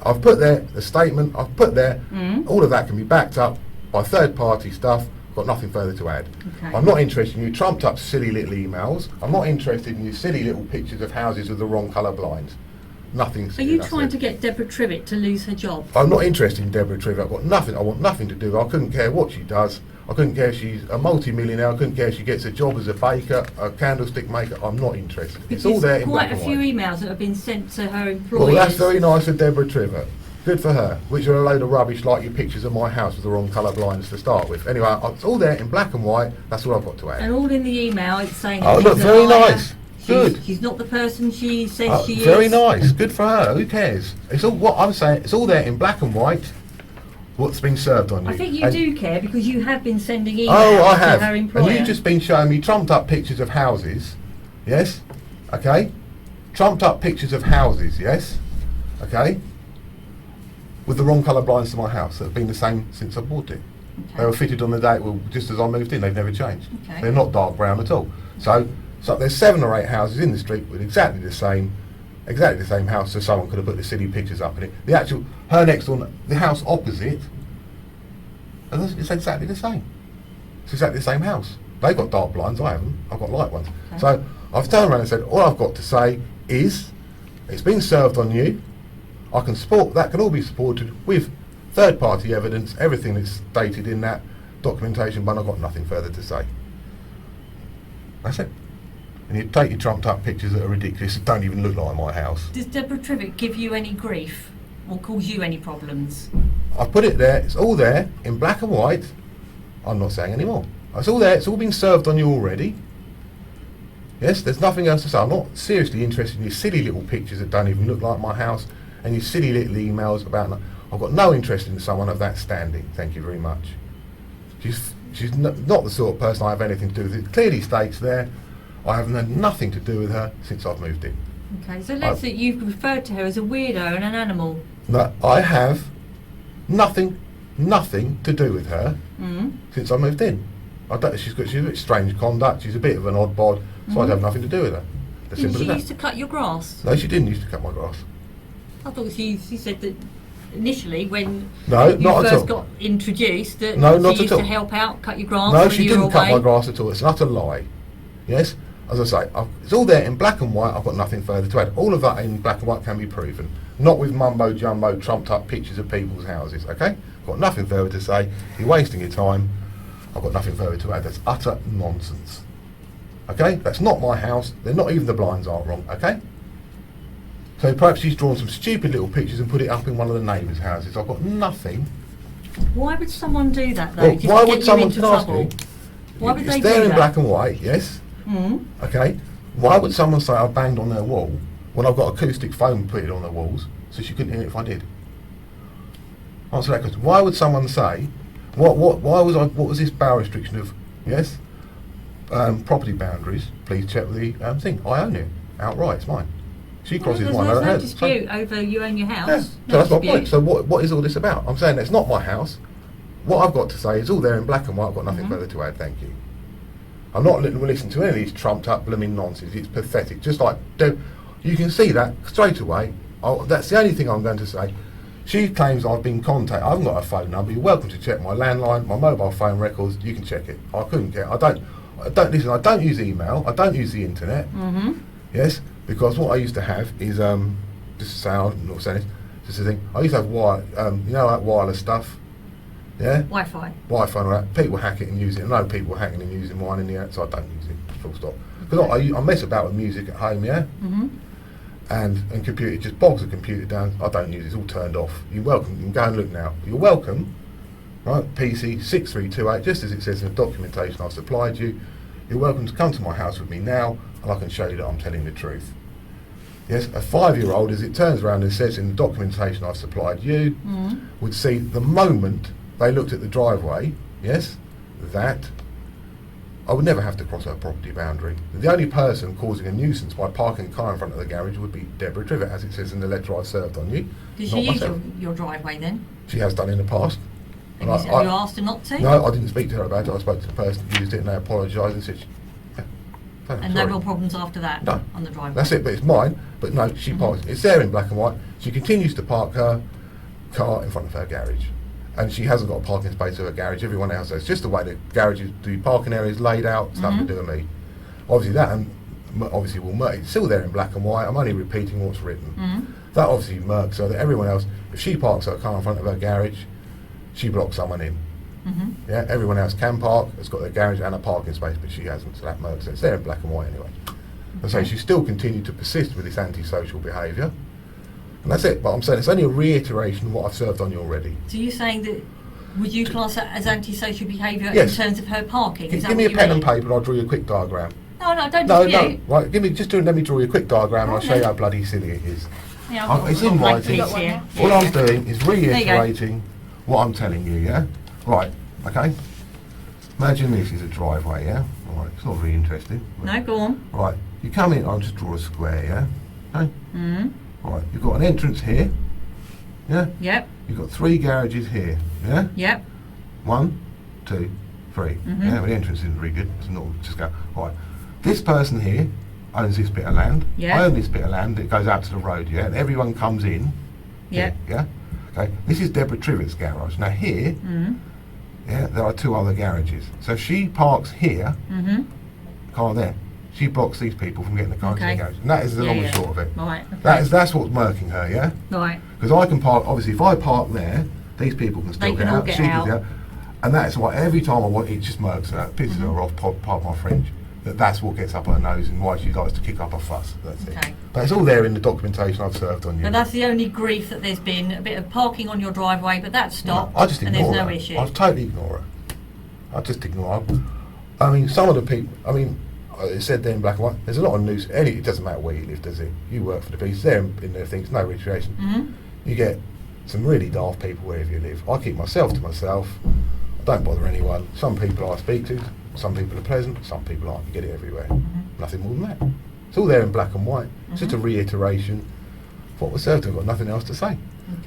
I've put there the statement. I've put there. All of that can be backed up by third-party stuff. Got nothing further to add. Okay. I'm not interested in you trumped up silly little emails. I'm not interested in you silly little pictures of houses with the wrong colour blinds. Nothing. Are you trying to get Deborah Trivett to lose her job? I'm not interested in Deborah Trivett. I've got nothing. I want nothing to do. I couldn't care what she does. I couldn't care if she's a multi-millionaire. I couldn't care if she gets a job as a baker, a candlestick maker. I'm not interested. It's all there in black quite a and few white. emails that have been sent to her employers. Well, that's very nice of Deborah Trivett. Good for her. Which are a load of rubbish like your pictures of my house with the wrong colour blinds to start with. Anyway, it's all there in black and white. That's all I've got to add. And all in the email, it's saying Oh, that look, she's very a liar. nice. Good. She's not the person she says she is. Very nice. Good for her. Who cares? It's all what I'm saying. It's all there in black and white. What's been served on you? I think you do care because you have been sending emails I have. to her employer. And you've just been showing me trumped up pictures of houses. Yes? Okay? Trumped up pictures of houses, yes? Okay? With the wrong colour blinds to my house that have been the same since I bought it. Okay. They were fitted on the day, well, just as I moved in, they've never changed. Okay. They're not dark brown at all. So there's 7 or 8 houses in the street with exactly the same house, so someone could have put the silly pictures up in it. Her next door, the house opposite, it's exactly the same. It's exactly the same house. They've got dark blinds, I haven't. I've got light ones. Okay. So I've turned around and said, all I've got to say is, it's been served on you. I can support, that can all be supported with third-party evidence, everything that's stated in that documentation, but I've got nothing further to say. That's it. And you take your trumped up pictures that are ridiculous, that don't even look like my house. Does Deborah Trivett give you any grief or cause you any problems? I put it there, it's all there, in black and white. I'm not saying any more. It's all there, it's all been served on you already. Yes, there's nothing else to say. I'm not seriously interested in your silly little pictures that don't even look like my house and your silly little emails about... I've got no interest in someone of that standing, thank you very much. She's not the sort of person I have anything to do with. It clearly states there, I haven't had nothing to do with her since I've moved in. Okay, so let's say you've referred to her as a weirdo and an animal. No, I have nothing to do with her since I moved in. She's a bit strange conduct, she's a bit of an odd bod, so I'd have nothing to do with her. As Didn't simple she as used to cut your grass? No, she didn't used to cut my grass. I thought she said that initially when No, you not at first all. got introduced that No, not she at used all. to help out, cut your grass No, when she you were didn't cut away. my grass at all. It's an utter lie. Yes? As I say, it's all there in black and white. I've got nothing further to add. All of that in black and white can be proven. Not with mumbo-jumbo, trumped-up pictures of people's houses, okay? Got nothing further to say. You're wasting your time. I've got nothing further to add. That's utter nonsense. Okay? That's not my house. They're not even the blinds aren't wrong, okay? So perhaps she's drawn some stupid little pictures and put it up in one of the neighbours' houses. I've got nothing. Why would someone do that though? Well, Just why to would get someone you into ask trouble? me? Why would It's they there do in that? black and white, yes? Okay. Why would someone say I banged on their wall when I've got acoustic foam put on the walls so she couldn't hear it if I did? Answer that question. Why would someone say, what was this bow restriction of, yes? Property boundaries, please check the thing. I own it outright, it's mine. She crosses There's mine. I don't no have it. dispute over you own your house. Yeah. So No that's my dispute. point. So what is all this about? I'm saying it's not my house. What I've got to say is all there in black and white. I've got nothing further to add. Thank you. I'm not listening to any of these trumped up blooming nonsense. It's pathetic. Just like you can see that straight away. That's the only thing I'm going to say. She claims I've been contacted. I haven't got her phone number. You're welcome to check my landline, my mobile phone records. You can check it. I couldn't care. I don't listen. I don't use email. I don't use the internet. Yes, because what I used to have is just to say, I'm not saying this. Just a thing. I used to have that wireless stuff. Yeah. Wi-Fi. Wi-Fi and all that. People hack it and use it. I know people hacking and using mine in the app, so I don't use it. Full stop. Because I mess about with music at home, yeah. And computer, it just bogs the computer down. I don't use it. It's all turned off. You're welcome. You can go and look now. You're welcome. Right, P6238, just as it says in the documentation I've supplied you. You're welcome to come to my house with me now, and I can show you that I'm telling the truth. Yes, a 5-year-old, as it turns around and says in the documentation I've supplied you, would see the moment they looked at the driveway, yes, that I would never have to cross her property boundary. The only person causing a nuisance by parking a car in front of the garage would be Deborah Trivett, as it says in the letter I served on you. Did not she use myself. your driveway then? She has done in the past. And And you asked her not to? No, I didn't speak to her about it. I spoke to the person who used it and they apologised and said, And no real problems after that No. on the driveway? That's it, but it's mine. But no, she parks. It's there in black and white. She continues to park her car in front of her garage. And she hasn't got a parking space of her garage. Everyone else has. Just the way the garages, the parking area is laid out, it's nothing to do with me. Obviously that obviously will murk. It's still there in black and white. I'm only repeating what's written. That obviously murks so that everyone else, if she parks her car in front of her garage, she blocks someone in. Yeah, everyone else can park, has got their garage and a parking space, but she hasn't, so that murks it. It's there in black and white anyway. And so she still continued to persist with this antisocial behaviour. And that's it, but I'm saying it's only a reiteration of what I've served on you already. So you're saying that, would you class that as antisocial behaviour Yes. in terms of her parking? Is that Give me a what you pen and mean? paper and I'll draw you a quick diagram. No, no, don't No, dispute. no. Right, let me draw you a quick diagram and I'll show you how bloody silly it is. Yeah, It's in writing. got one, yeah. All I'm doing is There you go. reiterating what I'm telling you, yeah? Right, okay? Imagine this is a driveway, yeah? Right, it's not really interesting. No, go on. Right, you come in, I'll just draw a square, yeah? Okay? Mm. Right, you've got an entrance here, yeah? Yep. You've got 3 garages here, yeah? Yep. 1, 2, 3. Mhm. Yeah, but the entrance isn't very good, so not just go. Right, this person here owns this bit of land. Yeah. I own this bit of land. It goes out to the road, yeah, and everyone comes in. Yep. here, yeah. Okay. This is Deborah Trivett's garage. Now here, Mm. yeah, there are 2 other garages. So if she parks here, Mhm. car there, she blocks these people from getting the car into Okay. the garage, and that is the long and short of it. Right. Okay. That's what's murking her, yeah. Right. Because I can park. Obviously, if I park there, these people can still They get can all out. get She can out. get out. And that's why every time I want, it just murks her, pisses Mm-hmm. her off. Part my French. That's what gets up her nose and why she likes to kick up a fuss. That's Okay. it. But it's all there in the documentation I've served on you. But that's the only grief that there's been, a bit of parking on your driveway, but that's stopped. I just and ignore there's her. no issue. I totally ignore her. I just ignore her. I mean, some of the people. I mean, it said there in black and white. There's a lot of news. It doesn't matter where you live, does it? You work for the police. There in their things. No recreation. Mhm. You get some really daft people wherever you live. I keep myself to myself. I don't bother anyone. Some people I speak to. Some people are pleasant. Some people aren't. You get it everywhere. Mm-hmm. Nothing more than that. It's all there in black and white. It's just a reiteration of what was served. I've got nothing else to say.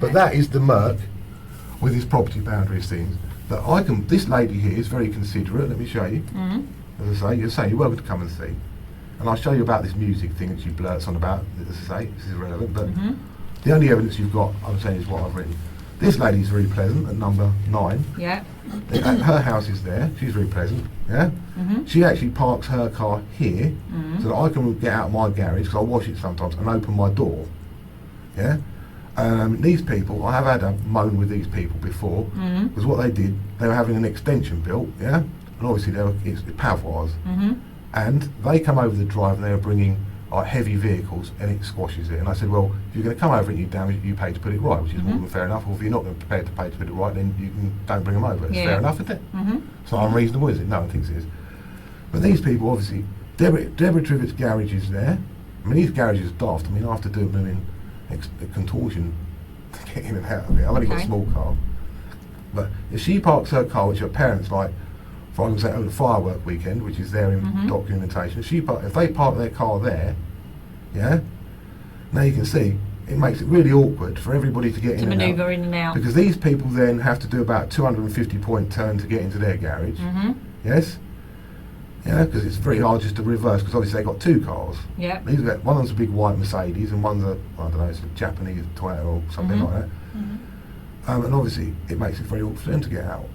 But that is the murk with his property boundaries things. That I can. This lady here is very considerate. Let me show you. Mhm. As I say, you're welcome to come and see. And I'll show you about this music thing that she blurts on about. As I say, this is irrelevant. But Mhm. the only evidence you've got, I'm saying, is what I've written. This lady's very pleasant at number 9. Yeah. Her house is there. She's very pleasant. Yeah. Mhm. She actually parks her car here Mhm. so that I can get out of my garage because I wash it sometimes and open my door. Yeah. These people, I have had a moan with these people before Mhm. because what they did, they were having an extension built. Yeah. And obviously it's pavois, Mhm. and they come over the drive and they were bringing heavy vehicles and it squashes it. And I said, well, if you're going to come over and you damage it, you pay to put it right, which is more than fair enough. Or if you're not prepared to pay to put it right, then you can don't bring them over. It's Yeah. fair enough, isn't it? Mhm. It's not unreasonable, is it? No one thinks it is. But these people, obviously, Deborah Trivett's garage is there. I mean, these garages are daft. I mean, I have to do a contortion to get in and out of it. I've only got a Okay. small car. But if she parks her car, which her parents like, for argument's sake, over the firework weekend, which is there in documentation, if they park their car there, yeah, now you can see it makes it really awkward for everybody to get To in and manoeuvre out. in and out. Because these people then have to do about 250-point turn to get into their garage. Mhm. Yes? Yeah, because it's very hard just to reverse, because obviously they've got 2 cars. Yeah. One of them's a big white Mercedes and one's I don't know, it's a Japanese Toyota or something Mhm. like that. And obviously it makes it very awkward for them to get out.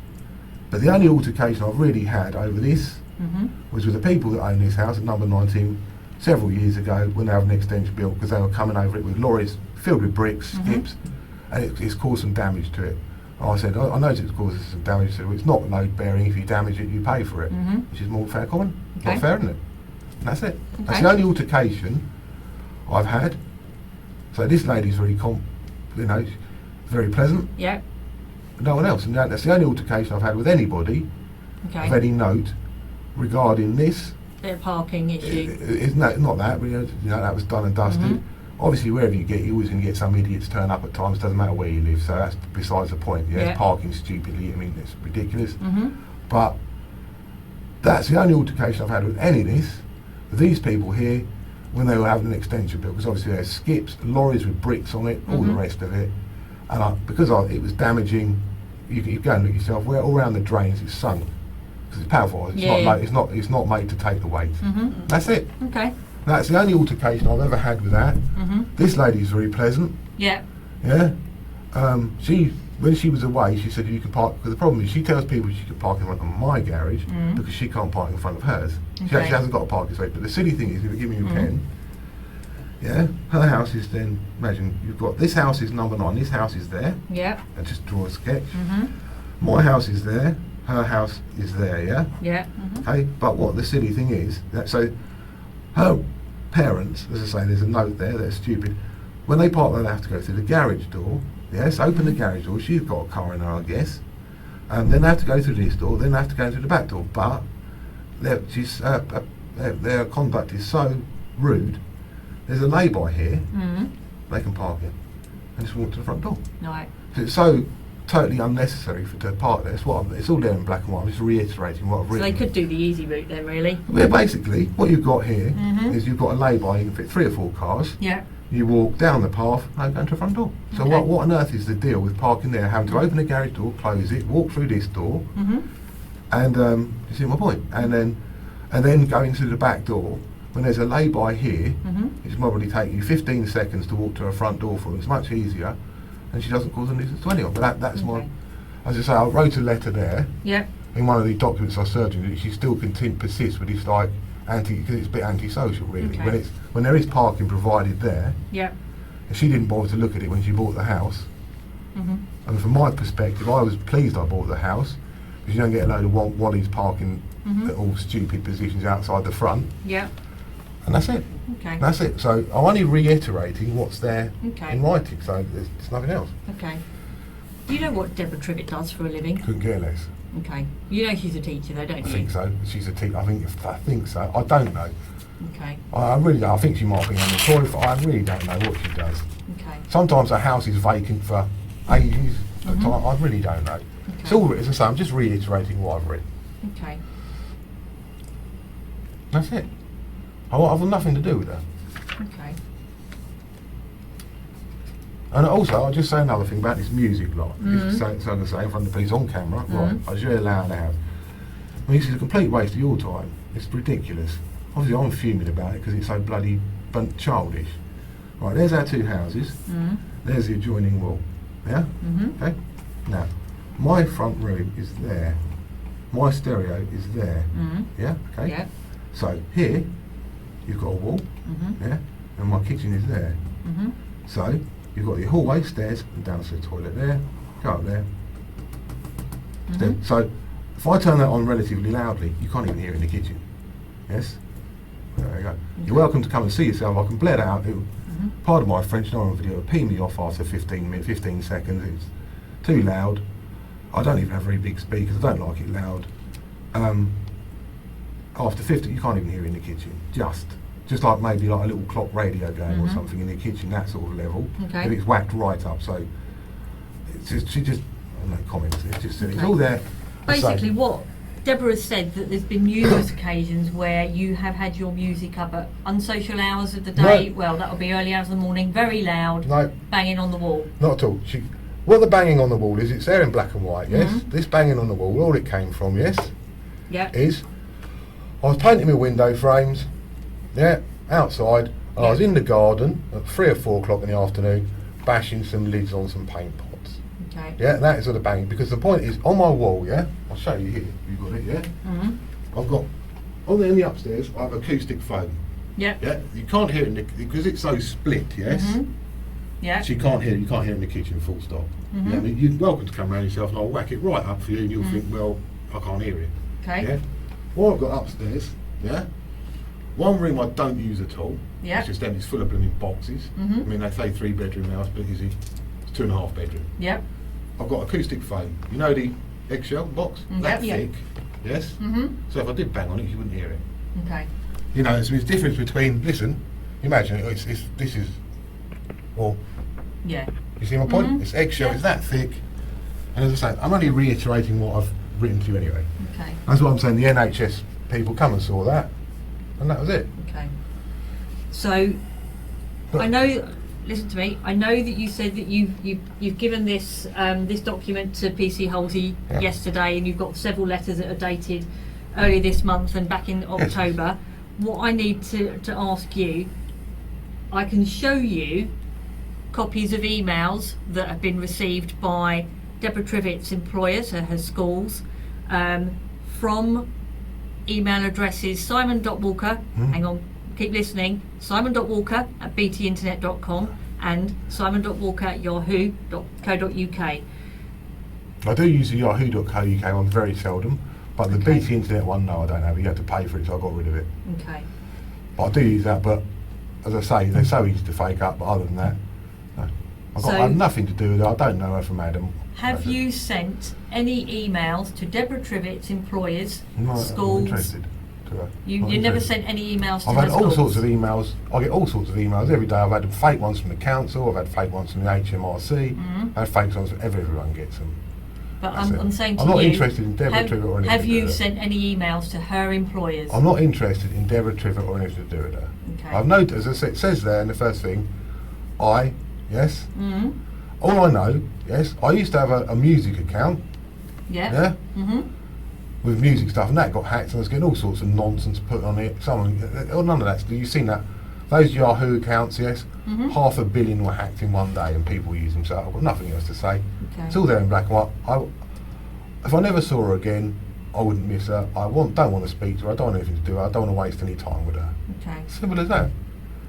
But the only altercation I've really had over this Mhm. was with the people that own this house at number 19 several years ago when they had an extension built because they were coming over it with lorries filled with bricks, skips, and it's caused some damage to it. I said, I noticed it's caused some damage to it. It's not load bearing. If you damage it, you pay for it, Mhm. which is more fair common. Okay. Not fair, isn't it? And that's it. That's Okay. the only altercation I've had. So this lady's very, very pleasant. Yeah. No one else. And that's the only altercation I've had with anybody Okay. of any note regarding this. Bit of parking issue. It's not that, but that was done and dusted. Mhm. Obviously, wherever you get, you're always going to get some idiots turn up at times. Doesn't matter where you live, so that's besides the point. Yeah, Yeah. It's parking stupidly. I mean, it's ridiculous. Mhm. But that's the only altercation I've had with any of this. With these people here, when they were having an extension built, because obviously there's skips, lorries with bricks on it, all the Mhm. rest of it, and it was damaging. You go and look yourself. Where all around the drains, it's sunk because it's powerful. It's Yeah. it's not made to take the weight. Mhm. That's it. Okay. That's the only altercation I've ever had with that. Mhm. This lady's very pleasant. Yeah. Yeah. When she was away, she said you can park. Because the problem is, she tells people she can park in front of my garage Mhm. because she can't park in front of hers. She Okay. actually hasn't got a parking space. But the silly thing is, if you give me your Mhm. pen, yeah, her house is then. Imagine you've got this house is number 9. This house is there. Yeah. I just draw a sketch. Mhm. My house is there. Her house is there. Yeah. Yeah. Okay, but what the silly thing is, so her parents, as I say, there's a note there, they're stupid. When they park there, they have to go through the garage door. Yes, open the garage door. She's got a car in her, I guess. Then they have to go through this door. Then they have to go through the back door. But their conduct is so rude. There's a lay-by here. Mm. They can park it and just walk to the front door. Right. So it's so totally unnecessary to park there. It's all there in black and white. I'm just reiterating what I've So written. they could do the easy route then, really. Yeah, basically, what you've got here Mhm. is you've got a lay-by. You can fit 3 or 4 cars. Yeah. You walk down the path and go into the front door. So Okay. what on earth is the deal with parking there, having to open the garage door, close it, walk through this door, Mhm. and you see my point? And then go into the back door. When there's a lay-by here, Mhm. it's probably take you 15 seconds to walk to her front door for it. It's much easier, and she doesn't cause a nuisance to anyone. But that's my, Okay. as I say, I wrote a letter there Yeah. in one of the documents I served in. That she still persists with this like because it's a bit antisocial really. Okay. When there is parking provided there, Yeah. and she didn't bother to look at it when she bought the house. Mhm. And from my perspective, I was pleased I bought the house because you don't get a load of wallies parking Mhm. at all stupid positions outside the front, Yeah. and that's it. Okay. That's it. So I'm only reiterating what's there Okay. in writing. So there's nothing else. Okay. Do you know what Deborah Trivett does for a living? Couldn't care less. Okay. You know she's a teacher though, don't I you? think so. She's a teacher. I think so. I don't know. Okay. I really don't. I think she might be unemployed. I really don't know what she does. Okay. Sometimes a house is vacant for ages. Mhm. I really don't know. It's Okay. all, as I say, I'm just reiterating what I've written. Okay. That's it. I've got nothing to do with her. Okay. And also, I'll just say another thing about this music lot. Mhm. So as I say, in front of the police on camera, Mhm. right, I was really allowed to have. I mean, this is a complete waste of your time. It's ridiculous. Obviously, I'm fuming about it because it's so bloody childish. Right, there's our 2 houses. Mhm. There's the adjoining wall. Yeah? Mhm. Okay? Now, my front room is there. My stereo is there. Mhm. Yeah? Okay? Yeah. So, here, you've got a wall. Mhm. Yeah? And my kitchen is there. Mhm. So, you've got your hallway, stairs, and downstairs toilet there. Go up there. Mhm. So, if I turn that on relatively loudly, you can't even hear it in the kitchen. Yes? There you go. You're welcome to come and see yourself. I can blare that out. Mhm. Pardon my French, no one video. It'll pee me off after 15 seconds. It's too loud. I don't even have very big speakers. I don't like it loud. After 50, you can't even hear it in the kitchen. Just like maybe like a little clock radio game or Mhm. something in the kitchen, that sort of level. Okay. If it's whacked right up, so it's just, she just, no comments. It's just silly. It's Okay. all there. I say- Basically, what Deborah has said that there's been numerous occasions where you have had your music up at unsocial hours of the day. No. Well, that would be early hours of the morning, very loud, No, banging on the wall. not at all. What the banging on the wall is, it's there in black and white, yes? Mhm. This banging on the wall, all it came from, yes, Yeah. is I was painting my window frames, yeah, outside, and I was in the garden at 3 or 4 o'clock in the afternoon, bashing some lids on some paint pots. Okay. Yeah, that is sort of banging, because the point is, on my wall, yeah, I'll show you here, you've got it, yeah? Mhm. I've got, on there in the upstairs, I have acoustic foam, Yeah. yeah? You can't hear it because it's so split, yes? Mhm. Yeah. So you can't hear it in the kitchen, full stop. Mhm. Yeah, I mean, you're welcome to come around yourself and I'll whack it right up for you and you'll think, well, I can't hear it. Okay. Yeah? What I've got upstairs, yeah? One room I don't use at all. Yeah. It's just empty, it's full of blooming boxes. Mhm. I mean, they say 3-bedroom house, but it's 2.5 bedroom. Yep. I've got acoustic foam. You know the eggshell box? That Yeah. thick, yes? Mhm. So if I did bang on it, you wouldn't hear it. Okay. You know, there's a difference between, listen, imagine, this is, well, Yeah. you see my point? Mhm. It's eggshell, Yeah. it's that thick. And as I say, I'm only reiterating what I've written to you anyway. Okay. That's what I'm saying, the NHS people come and saw that, and that was it. Okay. So, But- I know. Listen to me. I know that you said that you've given this this document to PC Halsey Yeah. yesterday, and you've got several letters that are dated early this month and back in October. What I need to ask you, I can show you copies of emails that have been received by Deborah Trivett's employers, her schools, from email addresses simon.walker, hang on, keep listening, simon.walker@btinternet.com and simon.walker@yahoo.co.uk. I do use the yahoo.co.uk one very seldom, but the Okay. BT Internet one, no, I don't have. You have to pay for it, so I got rid of it. Okay. But I do use that, but as I say, they're so easy to fake up, but other than that, no. I have nothing to do with it. I don't know her from Adam. Have you sent any emails to Deborah Trivett's employers, No, I'm schools, interested. to her. You Not never interested. sent any emails to I've her had all schools? sorts of emails. I get all sorts of emails every day. I've had fake ones from the council. I've had fake ones from the HMRC. I've had fake ones from everyone gets them. But That's it. I'm saying to I'm you, not interested in Deborah Trivett or anything have to do you with it. sent any emails to her employers? I'm not interested in Deborah Trivett or anything to do with her. Okay. I've noted, as I said, it says there in the first thing, yes. Mm-hmm. All I know, yes, I used to have a music account, Yeah. yeah, Mm-hmm. with music stuff, and that got hacked, and I was getting all sorts of nonsense put on it. None of that. You've seen that? Those Yahoo accounts, yes, Mhm. 500 million were hacked in one day, and people use them. So I've got nothing else to say. Okay. It's all there in black and white. If I never saw her again, I wouldn't miss her. Don't want to speak to her. I don't want anything to do with her. I don't want to waste any time with her. Okay. Simple as that.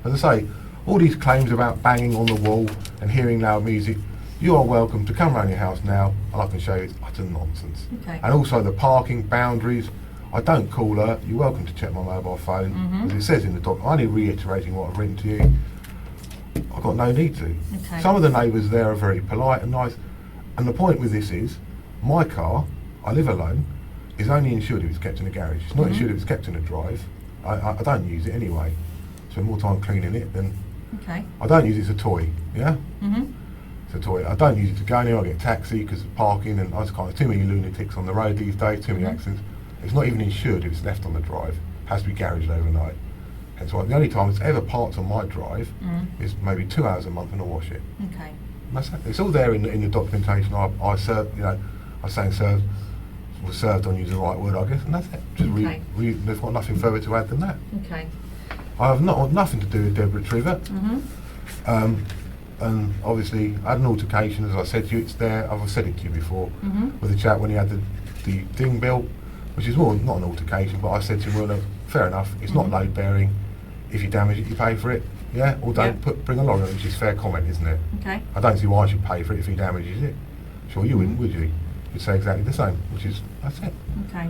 As I say, all these claims about banging on the wall and hearing loud music, you are welcome to come round your house now, and I can show you it's utter nonsense. Okay. And also the parking boundaries, I don't call her. You're welcome to check my mobile phone. Mhm. As it says in the doc, I'm only reiterating what I've written to you. I've got no need to. Okay. Some of the neighbours there are very polite and nice. And the point with this is, my car, I live alone, is only insured if it's kept in a garage. It's not Mhm. insured if it's kept in a drive. I don't use it anyway. Spend more time cleaning it than... Okay. I don't use it as a toy, yeah? Mm-hmm. It's a toy. I don't use it to go anywhere. I get a taxi because of parking, and I just can't. There's too many lunatics on the road these days, too many Mhm. accidents. It's not even insured if it's left on the drive. It has to be garaged overnight. Hence why the only time it's ever parked on my drive is maybe 2 hours a month and I wash it. Okay. And that's it. It's all there in the documentation. I served, I was saying served, was served on, use the right word, I guess, and that's it. Just Okay. there's got nothing further to add than that. Okay. I have nothing to do with Deborah Trivett. Mm-hmm. And obviously, I had an altercation, as I said to you, it's there, I've said it to you before, Mhm. with the chap when he had the thing built, which is more not an altercation, but I said to him, well, look, fair enough, it's not Mhm. load bearing, if you damage it, you pay for it, yeah? Or don't Yeah. bring a lorry on, which is fair comment, isn't it? Okay. I don't see why I should pay for it if he damages it. Sure, you wouldn't, would you? You'd say exactly the same, which is, that's it. Okay.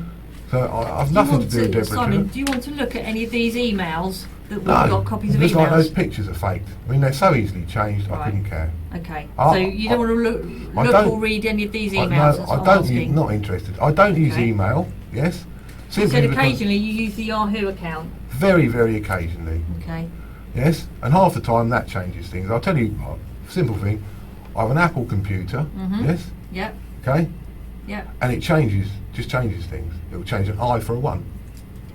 So I've nothing to do with Deborah Simon, Trivett. do you want to look at any of these emails that we've No, got copies of it's like those emails? pictures are faked. I mean, they're so easily changed, I Right. couldn't care. Okay. I- So you don't want to I look don't- or read any of these I- emails? No, That's I what I'm don't use, asking. not interested. I don't use Okay. email, yes? You Simply said because occasionally you use the Yahoo account. very, very occasionally, Okay. yes? And half the time that changes things. I'll tell you a simple thing. I have an Apple computer, Mhm. yes? Yep. Okay? Yep. And it just changes things. It will change an I for a 1.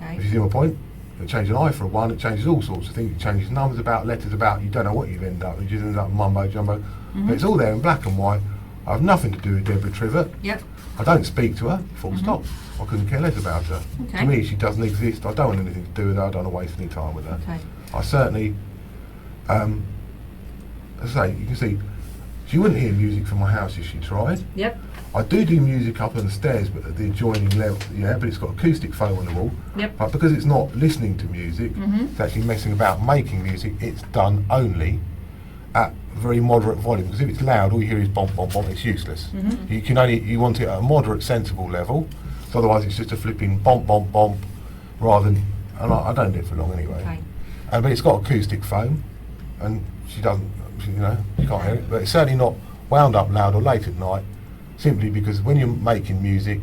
If you Okay. see my point? It'll change an I for a 1, it changes all sorts of things. It changes numbers about, letters about, you don't know what you've ended up. It just ends up mumbo jumbo. Mhm. But it's all there in black and white. I have nothing to do with Deborah Trivett. Yep. I don't speak to her, full Mhm. stop. I couldn't care less about her. Okay. To me, she doesn't exist. I don't want anything to do with her. I don't want to waste any time with her. Okay. I certainly, as I say, you can see, she wouldn't hear music from my house if she tried. Yep. I do music up on the stairs, but at the adjoining level, yeah, but it's got acoustic foam on the wall. Yep. But because it's not listening to music, Mhm. it's actually messing about making music, it's done only at very moderate volume, because if it's loud, all you hear is bomb, bomb, bomb, it's useless. Mhm. You want it at a moderate, sensible level, so otherwise it's just a flipping bomb, bomb, bomb, rather than, and I don't do it for long anyway. Okay. But it's got acoustic foam, and she doesn't, you can't hear it, but it's certainly not wound up loud or late at night, simply because when you're making music,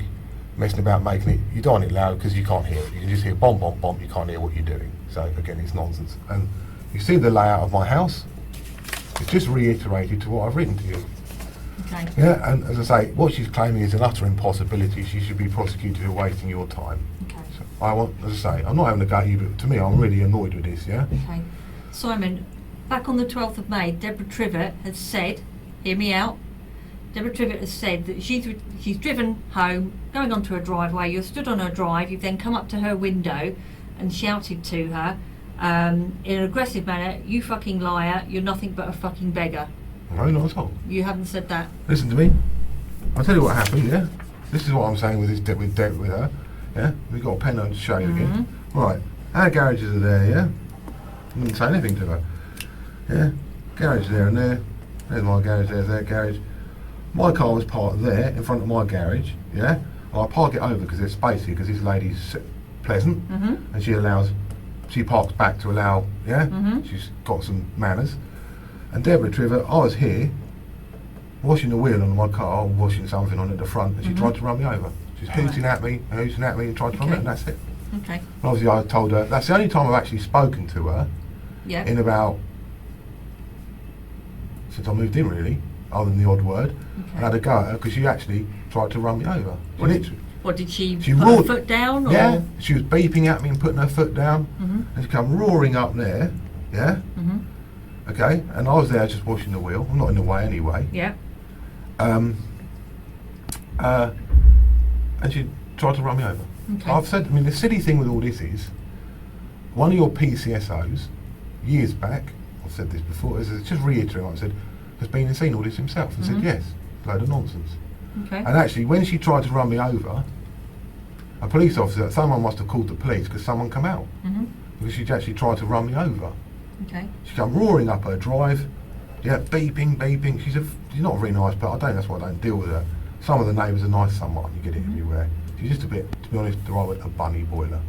messing about making it, you don't want it loud because you can't hear it. You can just hear bomb, bomb, bomb, you can't hear what you're doing. So again, it's nonsense. And you see the layout of my house, it's just reiterated to what I've written to you. Okay. Yeah, and as I say, what she's claiming is an utter impossibility. She should be prosecuted for wasting your time. Okay. So I want, as I say, I'm not having a go at you, but to me, I'm really annoyed with this, yeah? Okay. Simon, back on the 12th of May, Deborah Trivett has said, hear me out, Deborah Trivett has said that she's driven home, going onto her driveway, you're stood on her drive, you've then come up to her window and shouted to her in an aggressive manner, you fucking liar, you're nothing but a fucking beggar. No, not at all. You haven't said that. Listen to me. I'll tell you what happened, yeah? This is what I'm saying with with her, yeah? We've got a pen on to show you again. Right, our garages are there, yeah? I didn't say anything to her. Yeah? Garage there and there. There's my garage, there's their garage. My car was parked there, in front of my garage, yeah? I park it over because there's space here, because this lady's pleasant, and she parks back to allow, yeah? She's got some manners. And Deborah Trivett, I was here, washing the wheel on my car, washing something on at the front, and she tried to run me over. She's hooting at me, and tried to run me, and that's it. Okay. And obviously I told her, that's the only time I've actually spoken to her Yeah. in about, since I moved in really, other than the odd word. Okay. I had a go at her because she actually tried to run me over. She literally, What did she She put roared. her foot down? Or? yeah, she was beeping at me and putting her foot down, and she come roaring up there, yeah, okay, and I was there just washing the wheel. I'm not in the way anyway. Yeah. And she tried to run me over. Okay. I've said, I mean, the silly thing with all this is, one of your PCSOs, years back, I've said this before, just reiterating what I said, has been and seen all this himself and said, yes, load of nonsense. Okay. And actually, when she tried to run me over, a police officer, someone must have called the police because someone come out. Because she actually tried to run me over. Okay. She come roaring up her drive, yeah, beeping. She's not a very nice, but I don't. That's why I don't deal with her. Some of the neighbours are nice, somewhat. You get it everywhere. She's just a bit, to be honest, a bunny boiler.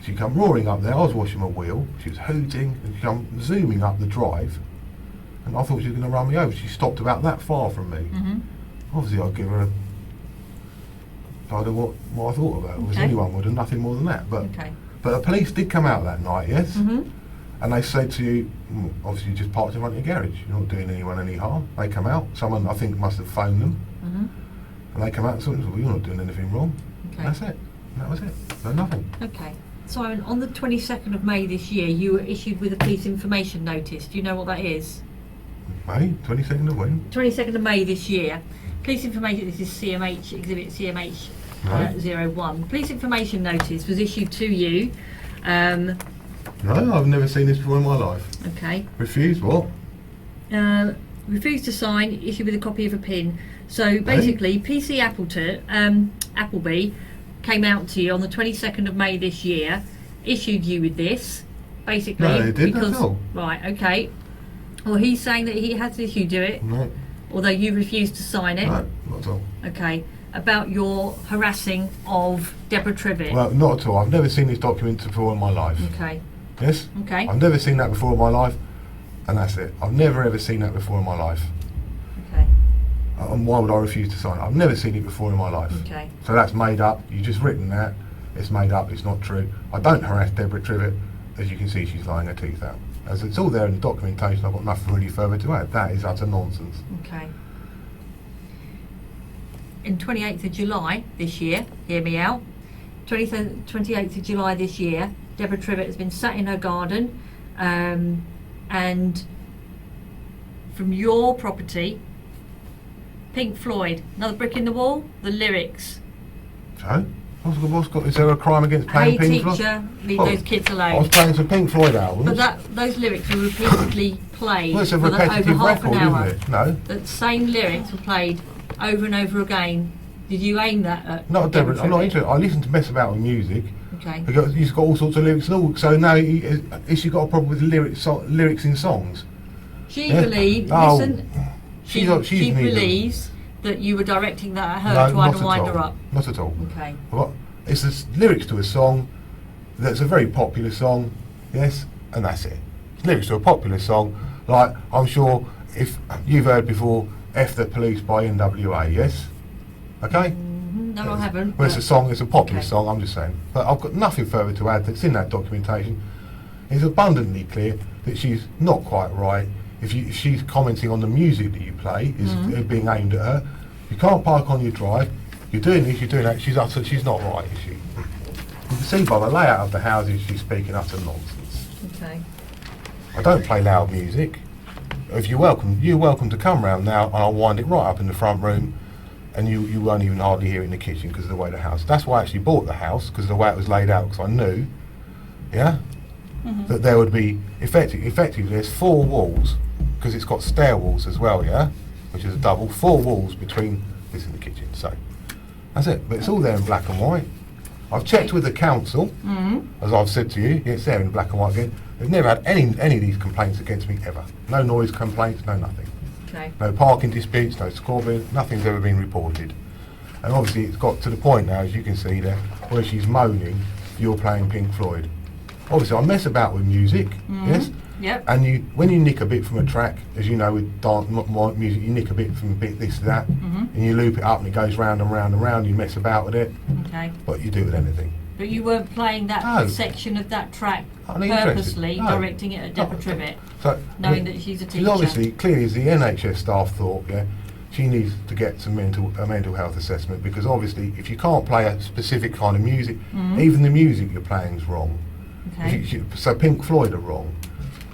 She come roaring up there. I was washing my wheel. She was hooting, and she come zooming up the drive. And I thought she was going to run me over. She stopped about that far from me. Obviously, I'd give her what I thought about it. As anyone would, and nothing more than that. But the police did come out that night, yes. And they said to you, obviously you just parked in front of your garage. You're not doing anyone any harm. They come out. Someone, I think, must have phoned them. And they come out and said, well, you're not doing anything wrong. Okay. That's it. That was it. No, nothing. Okay. Simon, on the 22nd of May this year, you were issued with a police information notice. Do you know what that is? May? 22nd of when? 22nd of May this year. Police information, this is CMH, exhibit CMH 01. Police information notice was issued to you. No, I've never seen this before in my life. Okay. Refused what? Refused to sign, issued with a copy of a PIN. So basically, PC Appleby came out to you on the 22nd of May this year, issued you with this, basically. No, they didn't because, at all. Right, okay. Well, he's saying that he has issued you it, No, although you refused to sign it. no, not at all. Okay. About your harassing of Deborah Trivett. Well, not at all. I've never seen this document before in my life. Okay. Yes? Okay. I've never seen that before in my life, and that's it. I've never ever seen that before in my life. Okay. And why would I refuse to sign it? I've never seen it before in my life. Okay. So that's made up. You've just written that. It's made up. It's not true. I don't harass Deborah Trivett. As you can see, she's lying her teeth out. As it's all there in the documentation, I've got nothing really further to add. That is utter nonsense. Okay. In 28th of July this year, hear me out, 28th of July this year, Deborah Trivett has been sat in her garden, and from your property, Pink Floyd, Another Brick in the Wall, the lyrics. So? Is there a crime against playing Hey Pink Floyd? teacher, leave Oh, those kids I alone. was playing some Pink Floyd albums. But those lyrics were repeatedly played Well, it's a for repetitive over half an record, hour. isn't it? No. The same lyrics were played over and over again. Did you aim that at Not Deborah. I'm not Trivett? interested. I listen to mess about with music. Okay. Because he's got all sorts of lyrics and all. So now, has she got a problem with lyrics in songs? She Yeah. believes, Oh. listen, she neither. believes that you were directing that at her, No, trying not to wind at her all. up. Not at all. Okay. It's the lyrics to a song that's a very popular song, yes, and that's it. Lyrics to a popular song, like I'm sure if you've heard before, F the Police by NWA, yes? Okay? No, I haven't. Well, it's a but- song, it's a popular Okay. song, I'm just saying. But I've got nothing further to add that's in that documentation. It's abundantly clear that she's not quite right. If she's commenting on the music that you play, is being aimed at her. You can't park on your drive. You're doing this, you're doing that. She's not right, is she? You can see by the layout of the houses she's speaking utter nonsense. Okay. I don't play loud music. If you're welcome to come round now, and I'll wind it right up in the front room, and you won't even hardly hear it in the kitchen because of the way the house. That's why I actually bought the house, because of the way it was laid out, because I knew, yeah, that there would be effectively there's 4 walls, because it's got stair walls as well, yeah, which is a double, 4 walls between this and the kitchen. So that's it. But it's all there in black and white. I've checked with the council, as I've said to you. Yeah, it's there in black and white again. They've never had any of these complaints against me ever. No noise complaints, no nothing. Okay. No parking disputes, no scoreboard, nothing's ever been reported. And obviously it's got to the point now, as you can see there, where she's moaning, you're playing Pink Floyd. Obviously I mess about with music, yes? Yep. And when you nick a bit from a track, as you know with music, you nick a bit from a bit this to that, and you loop it up and it goes round and round and round, you mess about with it, Okay. but you do it with anything. But you weren't playing that No. section of that track Uninterested. purposely, No. directing it at Deborah Trivett, So, knowing that she's a teacher. She's obviously, clearly, as the NHS staff thought, she needs to get some a mental health assessment, because obviously, if you can't play a specific kind of music, even the music you're playing is wrong. Okay. So Pink Floyd are wrong.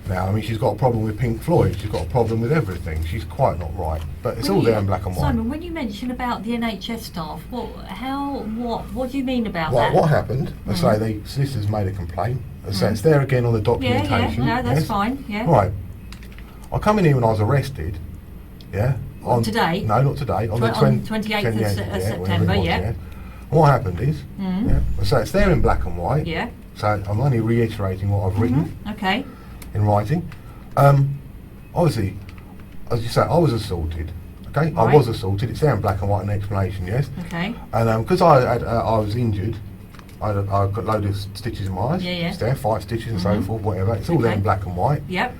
Now, I mean, she's got a problem with Pink Floyd. She's got a problem with everything. She's quite not right. But it's all there in black and white. Simon, when you mention about the NHS staff, what do you mean about Well, that? what happened? I say the solicitors made a complaint. I say it's there again on the documentation. Yeah, that's yes? fine. Yeah. Right. I come in here when I was arrested. Yeah. On today? No, not today. On the 28th of whenever September. it was, Yeah. What happened is, so it's there in black and white. Yeah. So I'm only reiterating what I've written Okay. in writing. Obviously, as you say, I was assaulted. Okay, I Right. was assaulted. It's there in black and white, an explanation. Yes. Okay. And because I was injured, I got a load of stitches in my eyes. Yeah, yeah. It's there, 5 stitches and so forth, whatever. It's all there in Okay. black and white. Yep.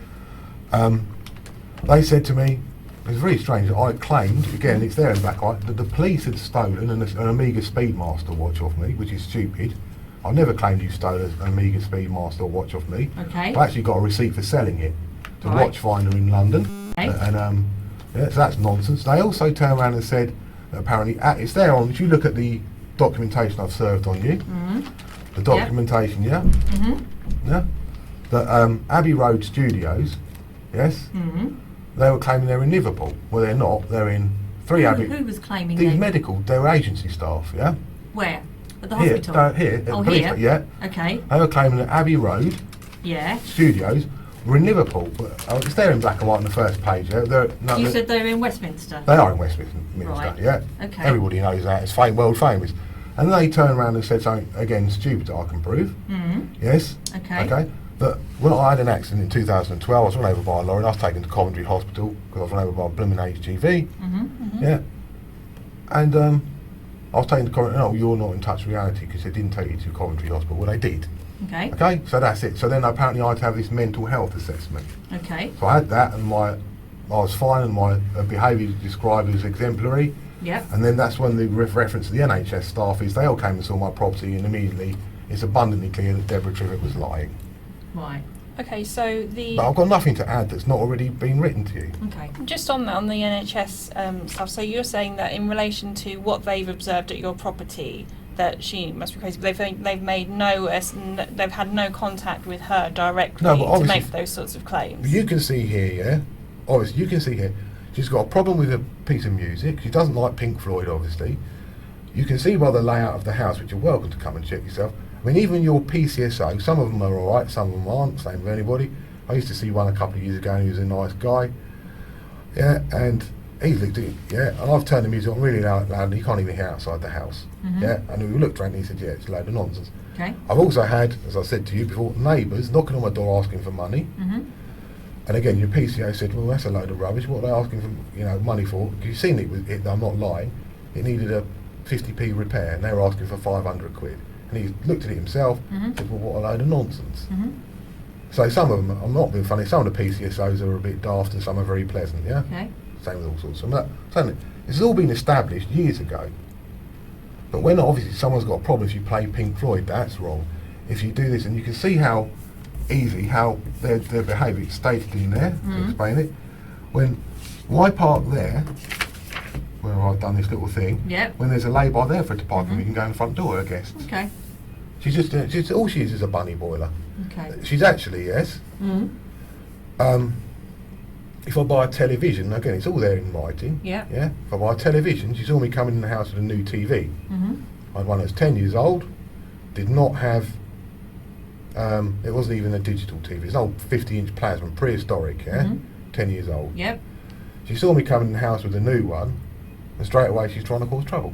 They said to me, it was very strange, I claimed, again, it's there in black and white, that the police had stolen an Amiga Speedmaster watch off me, which is stupid. I've never claimed you stole an Amiga Speedmaster watch off me. Okay. I actually got a receipt for selling it to Right. Watchfinder in London. Okay. And so that's nonsense. They also turned around and said that apparently it's there on, if you look at the documentation I've served on you, the documentation, yeah, that Abbey Road Studios, yes, they were claiming they're in Liverpool. Well, they're not. They're in Who was claiming These them? medical, they were agency staff, yeah. Where? At the Here, hospital? here, at the Oh, police here? yeah. Okay. They were claiming that Abbey Road Yeah. Studios were in Liverpool. But, it's there in black and white on the first page. Yeah? You said they were in Westminster? They are in Westminster, Right. yeah. Okay. Everybody knows that. It's world famous. And they turned around and said something, again, stupid that I can prove. Yes. Okay. But when I had an accident in 2012, I was run over by a lorry and I was taken to Coventry Hospital because I was run over by a blooming HGV. Yeah. And I was taken to Coventry. No, you're not in touch with reality because they didn't take you to Coventry Hospital. Well, they did. Okay. Okay, so that's it. So then apparently I had to have this mental health assessment. Okay. So I had that, and I was fine, and my behaviour was described as exemplary. Yep. And then that's when the reference to the NHS staff is they all came and saw my property, and immediately it's abundantly clear that Deborah Trivett was lying. Right. Okay, so the But I've got nothing to add that's not already been written to you. Okay. just on that, on the NHS stuff. So you're saying that in relation to what they've observed at your property, that she must be crazy. But they've made they've had no contact with her directly No, but to obviously- make those sorts of claims. You can see here, yeah? Obviously, you can see here, she's got a problem with a piece of music. She doesn't like Pink Floyd, obviously. You can see by the layout of the house, which you're welcome to come and check yourself. I mean, even your PCSO, some of them are alright, some of them aren't, same with anybody. I used to see one a couple of years ago and he was a nice guy. Yeah, and he's looked at it, yeah, and I've turned the music on really loud and you can't even hear outside the house. Yeah, and we looked around and he said, yeah, it's a load of nonsense. Okay. I've also had, as I said to you before, neighbours knocking on my door asking for money. And again, your PCO said, well, that's a load of rubbish. What are they asking for, money for? Because you've seen it, I'm not lying. It needed a 50p repair, and they were asking for 500 quid. And he looked at it himself, said, well, what a load of nonsense. So some of them, I'm not being funny, some of the PCSOs are a bit daft and some are very pleasant, yeah? Okay. Same with all sorts of them. So this has all been established years ago. But when obviously someone's got a problem, if you play Pink Floyd, that's wrong. If you do this, and you can see how easy, how their behaviour is stated in there, to explain it. Why park there, where I've done this little thing, Yep. when there's a lay-by there for it to park and we can go in the front door, I guess. Okay. She's just all she is a bunny boiler. Okay. She's actually, yes. If I buy a television, again, it's all there in writing. Yeah. Yeah. If I buy a television, she saw me coming in the house with a new TV. I had one that was 10 years old, did not have, it wasn't even a digital TV, it's an old 50-inch plasma, prehistoric, yeah? 10 years old. Yep. She saw me coming in the house with a new one, and straight away she's trying to cause trouble.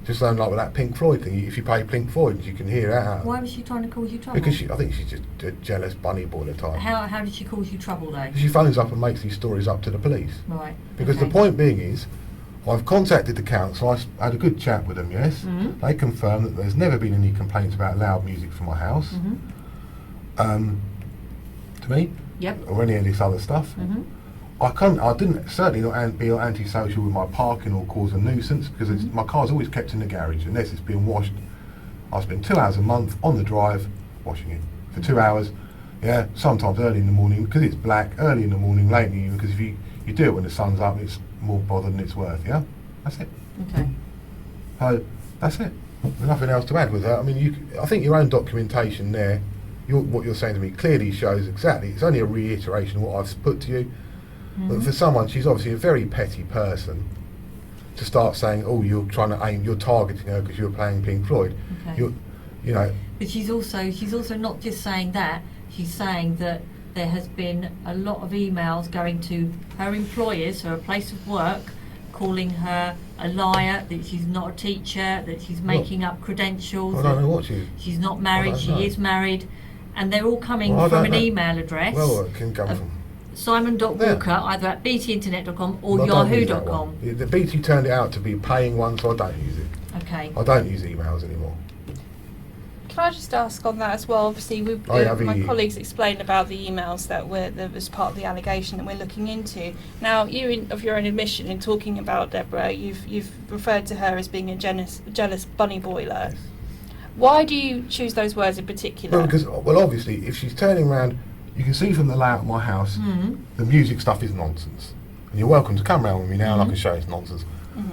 Just like with that Pink Floyd thing, if you play Pink Floyd, you can hear that. Why was she trying to cause you trouble? Because I think she's just a jealous bunny boiler type. How did she cause you trouble though? She phones up and makes these stories up to the police. Right. Because okay. the point being is, I've contacted the council, I had a good chat with them, yes. They confirmed that there's never been any complaints about loud music from my house. To me. Yep. Or any of this other stuff. I didn't certainly not be antisocial with my parking or cause a nuisance because my car's always kept in the garage unless it's being washed I spend 2 hours a month on the drive washing it for 2 hours. Yeah, sometimes early in the morning because it's black, early in the morning, late in the evening because if you do it when the sun's up, it's more bother than it's worth. Yeah, that's it. Okay. So that's it. There's nothing else to add with that. I mean, I think your own documentation there, what you're saying to me clearly shows exactly. It's only a reiteration of what I've put to you. But for someone, she's obviously a very petty person to start saying, "Oh, you're targeting her because you're playing Pink Floyd." Okay. You know. But she's also not just saying that. She's saying that there has been a lot of emails going to her employers, her place of work, calling her a liar, that she's not a teacher, that she's making up credentials. I don't know what she is. She's not married, she is married, and they're all coming Well, from an know. email address. Well, it can come from Simon.Walker, either at btinternet.com or Well, I don't use that yahoo.com. one. The BT turned it out to be paying one, so I don't use it. Okay. I don't use emails anymore. Can I just ask on that as well? Obviously, my colleagues explained about the emails that was part of the allegation that we're looking into. Now, of your own admission, in talking about Deborah, you've referred to her as being a jealous bunny boiler. Why do you choose those words in particular? Well, because obviously, if she's turning around, you can see from the layout of my house, the music stuff is nonsense. And you're welcome to come round with me now, and I can show you it's nonsense.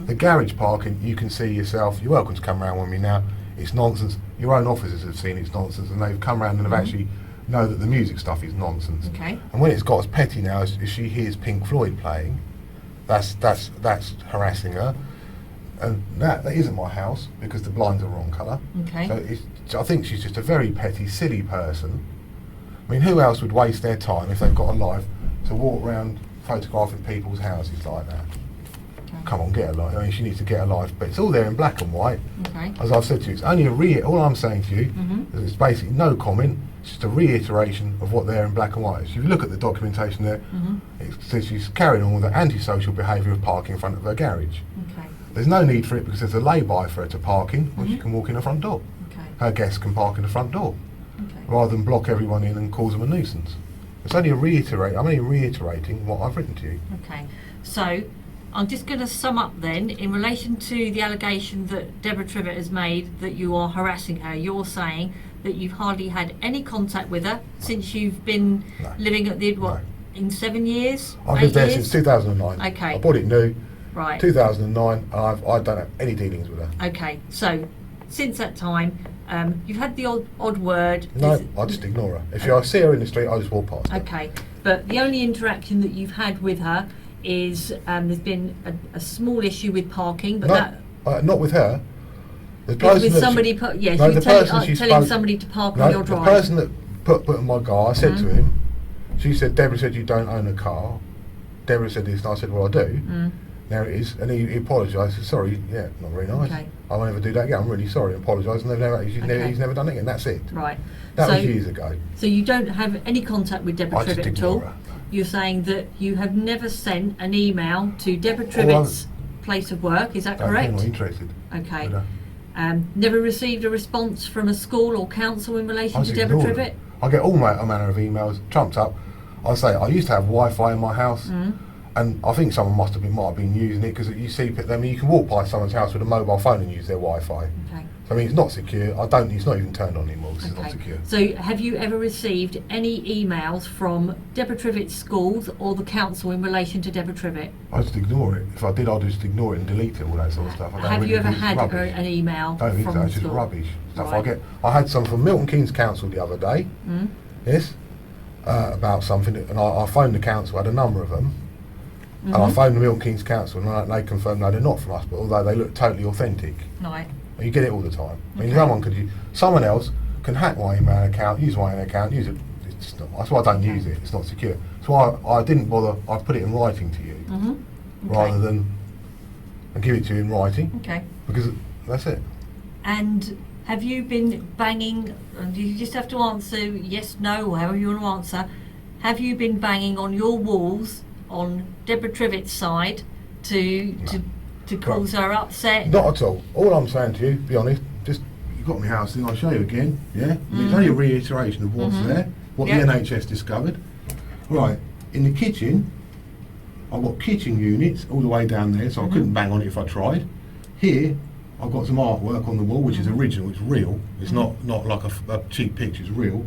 The garage parking, you can see yourself. You're welcome to come round with me now. It's nonsense. Your own officers have seen it's nonsense, and they've come round and have actually know that the music stuff is nonsense. Okay. And when it's got as petty now as she hears Pink Floyd playing, that's harassing her. And that isn't my house because the blinds are wrong colour. Okay. So I think she's just a very petty, silly person. I mean, who else would waste their time if they've got a life to walk around photographing people's houses like that? Okay. Come on, get a life. I mean, she needs to get a life, but it's all there in black and white. Okay. As I've said to you, it's only all I'm saying to you is it's basically no comment. It's just a reiteration of what there in black and white. If you look at the documentation there, it says she's carrying on with the antisocial behaviour of parking in front of her garage. Okay. There's no need for it because there's a lay-by for her to park in, or she can walk in the front door. Okay. Her guests can park in the front door, Okay. rather than block everyone in and cause them a nuisance. It's only I'm only reiterating what I've written to you. Okay. So I'm just going to sum up then, in relation to the allegation that Deborah Trivett has made that you are harassing her. You're saying that you've hardly had any contact with her since you've been living at in 7 years? I've lived there since 2009. Okay. I bought it new. Right. 2009, and I don't have any dealings with her. Okay. So since that time, you've had the odd word. No, I just ignore her. If I see her in the street, I just walk past her. Okay. But the only interaction that you've had with her is there's been a small issue with parking, but not with her. The with somebody telling somebody to park on your drive. The person that put in my car, I said to him, she said, Deborah said you don't own a car. Deborah said this, and I said, well, I do. Now it is, and he apologised. Said, sorry, yeah, not very nice. Okay. I won't ever do that again. I'm really sorry. Apologise, and he's never done it again. That's it. Right. That was years ago. So you don't have any contact with Deborah Trivett at all. Her. You're saying that you have never sent an email to Deborah Trivett's place of work. Is that correct? I'm not interested. Okay. Never received a response from a school or council in relation to Deborah Trivett? I get all manner of emails trumped up. I say I used to have Wi-Fi in my house, and I think someone might have been using it because you see them. You can walk by someone's house with a mobile phone and use their Wi-Fi. Okay. So, I mean, it's not secure. It's not even turned on anymore. It's not secure. So, have you ever received any emails from Deborah Trivett's schools or the council in relation to Deborah Trivett? I just ignore it. If I did, I'd just ignore it and delete it, all that sort of stuff. Have you ever had an email? I don't think so. It's just rubbish stuff. I had some from Milton Keynes Council the other day. Yes, about something, and I phoned the council. I had a number of them. And I phoned the Milton Keynes Council, and they confirmed no, they're not from us, but although they look totally authentic. Right. You get it all the time. I mean, someone else can hack my email account, use my account, use it. That's why I don't use it. It's not secure. That's why I didn't bother. I put it in writing to you, rather than give it to you in writing. Okay. Because that's it. And have you been banging? And you just have to answer yes, no, or however you want to answer. Have you been banging on your walls on Deborah Trivett's side to cause her upset? Not at all. All I'm saying to you, to be honest, just you've got my house thing. I'll show you again. Yeah, it's only a reiteration of what's there, what the NHS discovered. Right, in the kitchen, I've got kitchen units all the way down there, so I couldn't bang on it if I tried. Here, I've got some artwork on the wall, which is original, it's real. It's not like a cheap picture, it's real.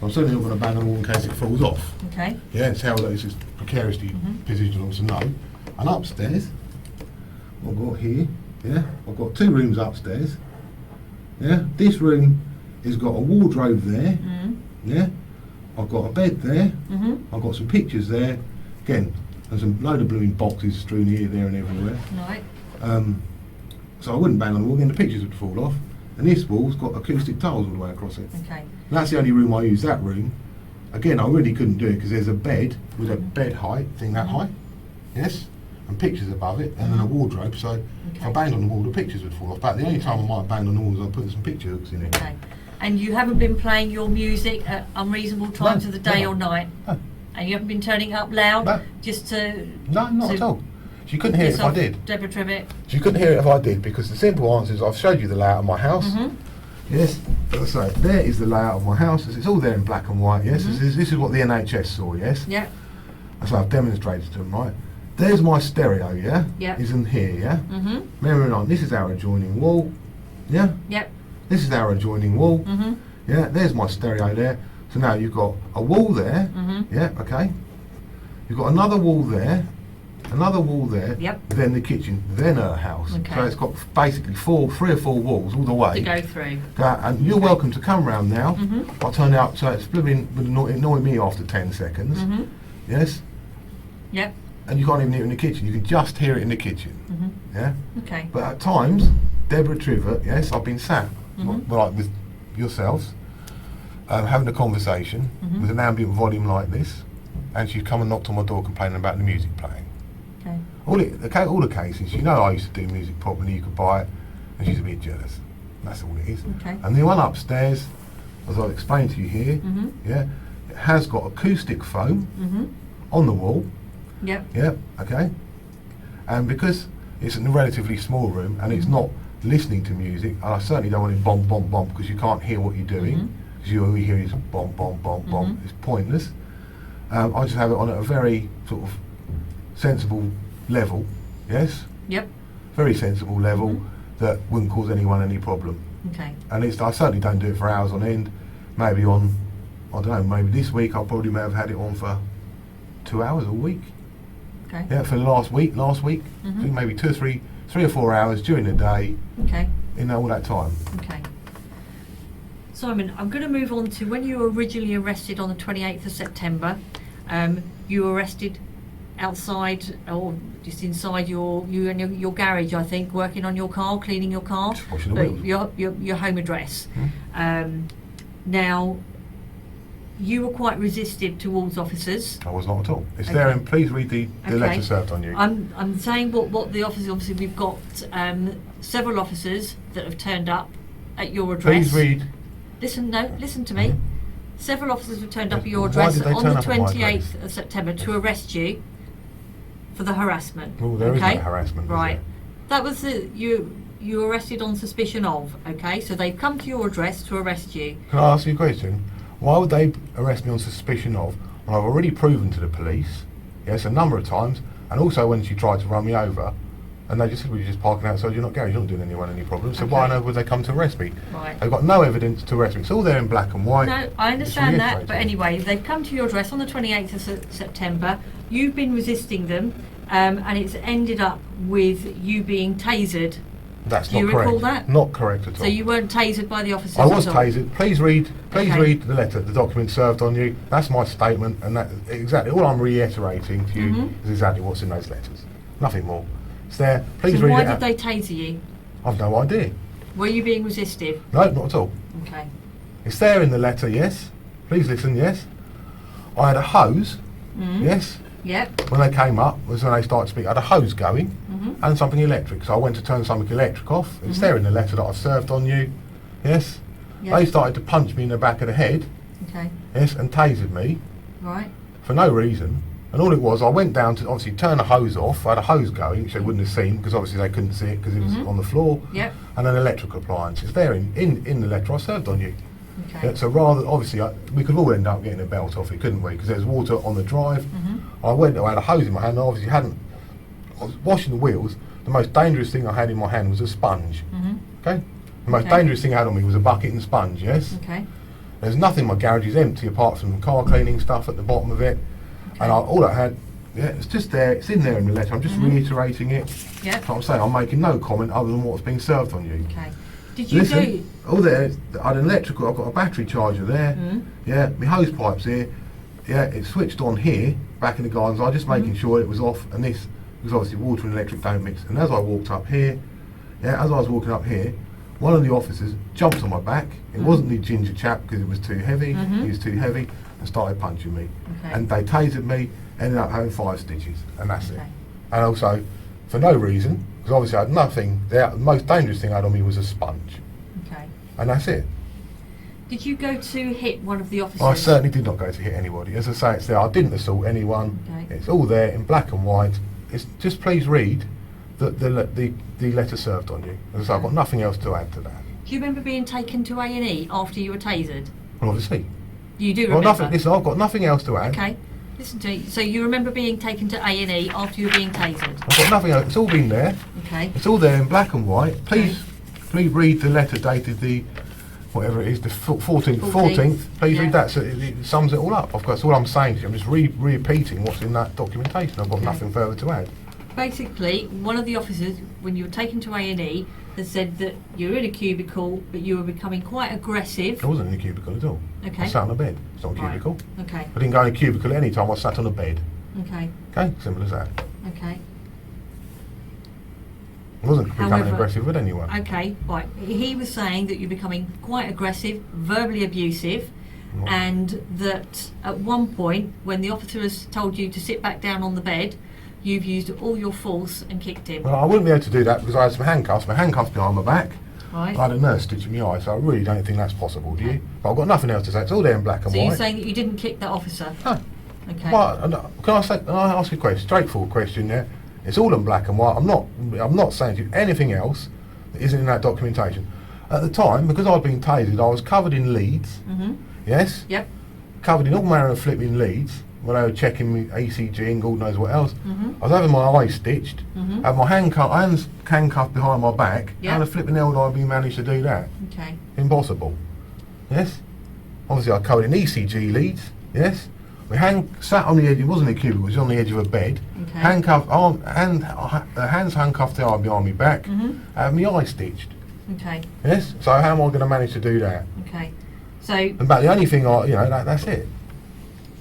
I'm certainly not going to bang on the wall in case it falls off. Okay. Yeah, it's how it's just precariously positioned to know. And upstairs, what I've got here, yeah, I've got 2 rooms upstairs. Yeah, this room has got a wardrobe there. Yeah, I've got a bed there. I've got some pictures there. Again, there's a load of blooming boxes strewn here, there, and everywhere. Right. So I wouldn't bang on the wall, then the pictures would fall off. And this wall's got acoustic tiles all the way across it. Okay. And that's the only room I use. That room, again, I really couldn't do it because there's a bed with a bed height thing that high. Yes. And pictures above it, and then a wardrobe. So if I banged on the wall, the pictures would fall off. But the only time I might have banged on the wall is I'm putting some picture hooks in it. Okay. And you haven't been playing your music at unreasonable times of the day or night? No. And you haven't been turning it up loud? No. Just to... No, not at all. She couldn't hear it if I did. Deborah Trivett. She couldn't hear it if I did, because the simple answer is I've showed you the layout of my house. Yes, as I say, there is the layout of my house. It's all there in black and white, yes? This is what the NHS saw, yes? Yeah. So I've demonstrated to them, right? There's my stereo, yeah? Yeah. Isn't here, yeah? Remember on, this is our adjoining wall, yeah? Yep. This is our adjoining wall, yeah? There's my stereo there. So now you've got a wall there, yeah, okay? You've got another wall there, Yep. then the kitchen, then her house. Okay. So it's got basically 3 or 4 walls all the way. To go through. And you're welcome to come round now. I'll turn out so it's flipping would annoy me after 10 seconds. Yes? Yep. And you can't even hear it in the kitchen. You can just hear it in the kitchen. Yeah? Okay. But at times, Deborah Trivett, yes, I've been sat like with yourselves, having a conversation with an ambient volume like this, and she's come and knocked on my door complaining about the music playing. Okay. All the cases, you know I used to do music properly, you could buy it, and she's a bit jealous. That's all it is. Okay. And the one upstairs, as I've explained to you here, yeah, it has got acoustic foam on the wall. Yep. Yeah, okay. And because it's in a relatively small room and it's not listening to music, and I certainly don't want it bomb, bomb, bomb, because you can't hear what you're doing, because you only hear is bomb, bomb, bomb, bomb. It's pointless. I just have it on at a very sort of sensible level, yes? Yep. Very sensible level that wouldn't cause anyone any problem. Okay. And I certainly don't do it for hours on end. Maybe on, I don't know, maybe this week I probably may have had it on for 2 hours a week. Okay. Yeah, for the last week, I think maybe 2 or 3 or 4 hours during the day, Okay. in all that time. Okay. Simon, I'm going to move on to when you were originally arrested on the 28th of September. You were arrested outside or just inside your garage, I think, working on your car, cleaning your car, Washing the wheels. your home address. Now, you were quite resistive towards officers. I was not at all. It's Okay. there, and please read the Okay. letter served on you. I'm saying what the officers, obviously we've got several officers that have turned up at your address. Please read. Listen to me. Several officers have turned up at your Why address did they on turn the up at my 28th address? of September to arrest you for the harassment. Well, there is no okay? harassment, is Right. there? That was you were arrested on suspicion of, okay? So they've come to your address to arrest you. Can I ask you a question? Why would they arrest me on suspicion of, when I've already proven to the police, yes, a number of times, and also when she tried to run me over, and they just said, well, you're just parking outside, you're not garage, you're not doing anyone any problems, so why on earth would they come to arrest me? Right. They've got no evidence to arrest me. It's all there in black and white. No, I understand It's that, but reiterated. anyway, they've come to your address on the 28th of September. You've been resisting them, and it's ended up with you being tasered. That's Do you not correct. recall that? Not correct at all. So you weren't tasered by the officers I was at all? tasered. Please read Okay. the letter, the document served on you. That's my statement, and that exactly all I'm reiterating to you is exactly what's in those letters. Nothing more. It's there. Please So read why it did out. they taser you? I've no idea. Were you being resistive? No, not at all. Okay. It's there in the letter, yes. Please listen, yes. I had a hose, yes. Yep. When they came up, was when they started to speak. I had a hose going and something electric. So I went to turn something electric off. It's there in the letter that I've served on you, yes. Yep. They started to punch me in the back of the head, Okay. yes, and tasered me Right. for no reason. And all it was, I went down to obviously turn the hose off. I had a hose going, which they wouldn't have seen because obviously they couldn't see it because it was on the floor. Yep. And an electrical appliance. It's there in the letter I served on you. Okay. Yeah, so rather, obviously, we could all end up getting a belt off it, couldn't we? Because there's water on the drive. I had a hose in my hand, and obviously I was washing the wheels, the most dangerous thing I had in my hand was a sponge. Mhm. Okay? The most Okay. dangerous thing I had on me was a bucket and sponge, yes? Okay. There's nothing, my garage is empty apart from car cleaning stuff at the bottom of it. Okay. And all I had, yeah, it's just there, it's in there in the letter, I'm just reiterating it. Yeah. That's what I'm saying, I'm making no comment other than what's been served on you. Okay. Did you Listen, all there, I had an electrical, I've got a battery charger there, yeah, my hose pipe's here, yeah, it's switched on here, back in the gardens, I was just making sure it was off, and this, because obviously water and electric don't mix. And as I walked up here, yeah, as I was walking up here, one of the officers jumped on my back. It wasn't the ginger chap because it was too heavy, he was too heavy, and started punching me. Okay. And they tasered me, ended up having 5 stitches, and that's it. Okay. And also, for no reason, because obviously I had nothing, the most dangerous thing I had on me was a sponge. Okay. And that's it. Did you go to hit one of the officers? I certainly did not go to hit anybody. As I say, it's there. I didn't assault anyone. Okay. It's all there in black and white. It's just please read the letter served on you. As I say, I've got nothing else to add to that. Do you remember being taken to A&E after you were tasered? Well, obviously. You do Well, remember? nothing. Listen, I've got nothing else to add. Okay. Listen to me. So you remember being taken to A&E after you were being tasered? I've got nothing else. It's all been there. Okay. It's all there in black and white. Please read the letter dated the whatever it is, the 14th. 14th. Please Yeah. read that. So it sums it all up. That's all I'm saying to you. I'm just repeating what's in that documentation. I've got Okay. nothing further to add. Basically, one of the officers, when you were taken to A&E, has said that you were in a cubicle, but you were becoming quite aggressive. I wasn't in a cubicle at all. Okay. I sat on a bed. It's not a Right. cubicle. Okay. I didn't go in a cubicle at any time. I sat on a bed. Okay. Okay, simple as that. Okay. I wasn't becoming However- aggressive with anyone. Okay. Right. He was saying that you're becoming quite aggressive, verbally abusive, Right. and that at one point, when the officer has told you to sit back down on the bed, you've used all your force and kicked him. Well, I wouldn't be able to do that because I had some handcuffs. My handcuffs behind my back. Right. I had a nurse stitching my eye, so I really don't think that's possible, do you? Okay. But I've got nothing else to say. It's all there in black and So white. you're saying that you didn't kick that officer? No. Okay. Well, can I ask you a question? Straightforward question, yeah? It's all in black and white. I'm not saying to you anything else that isn't in that documentation. At the time, because I'd been tasered, I was covered in leads. Mhm. Yes? Yep. Covered in all manner of flipping leads when they were checking me ECG and God knows what else. Mhm. I was having my eyes stitched, Mhm. had my hands handcuffed behind my back. Yeah. How the flipping hell did I be managed to do that? Okay. Impossible. Yes? Obviously I covered in ECG leads, yes? My hand sat on the edge, it wasn't a cubicle, it was on the edge of a bed. Okay. Handcuffed, hands handcuffed behind my back, Mhm. had my eye stitched. Okay. Yes? So how am I going to manage to do that? Okay. So And about the only thing that's it.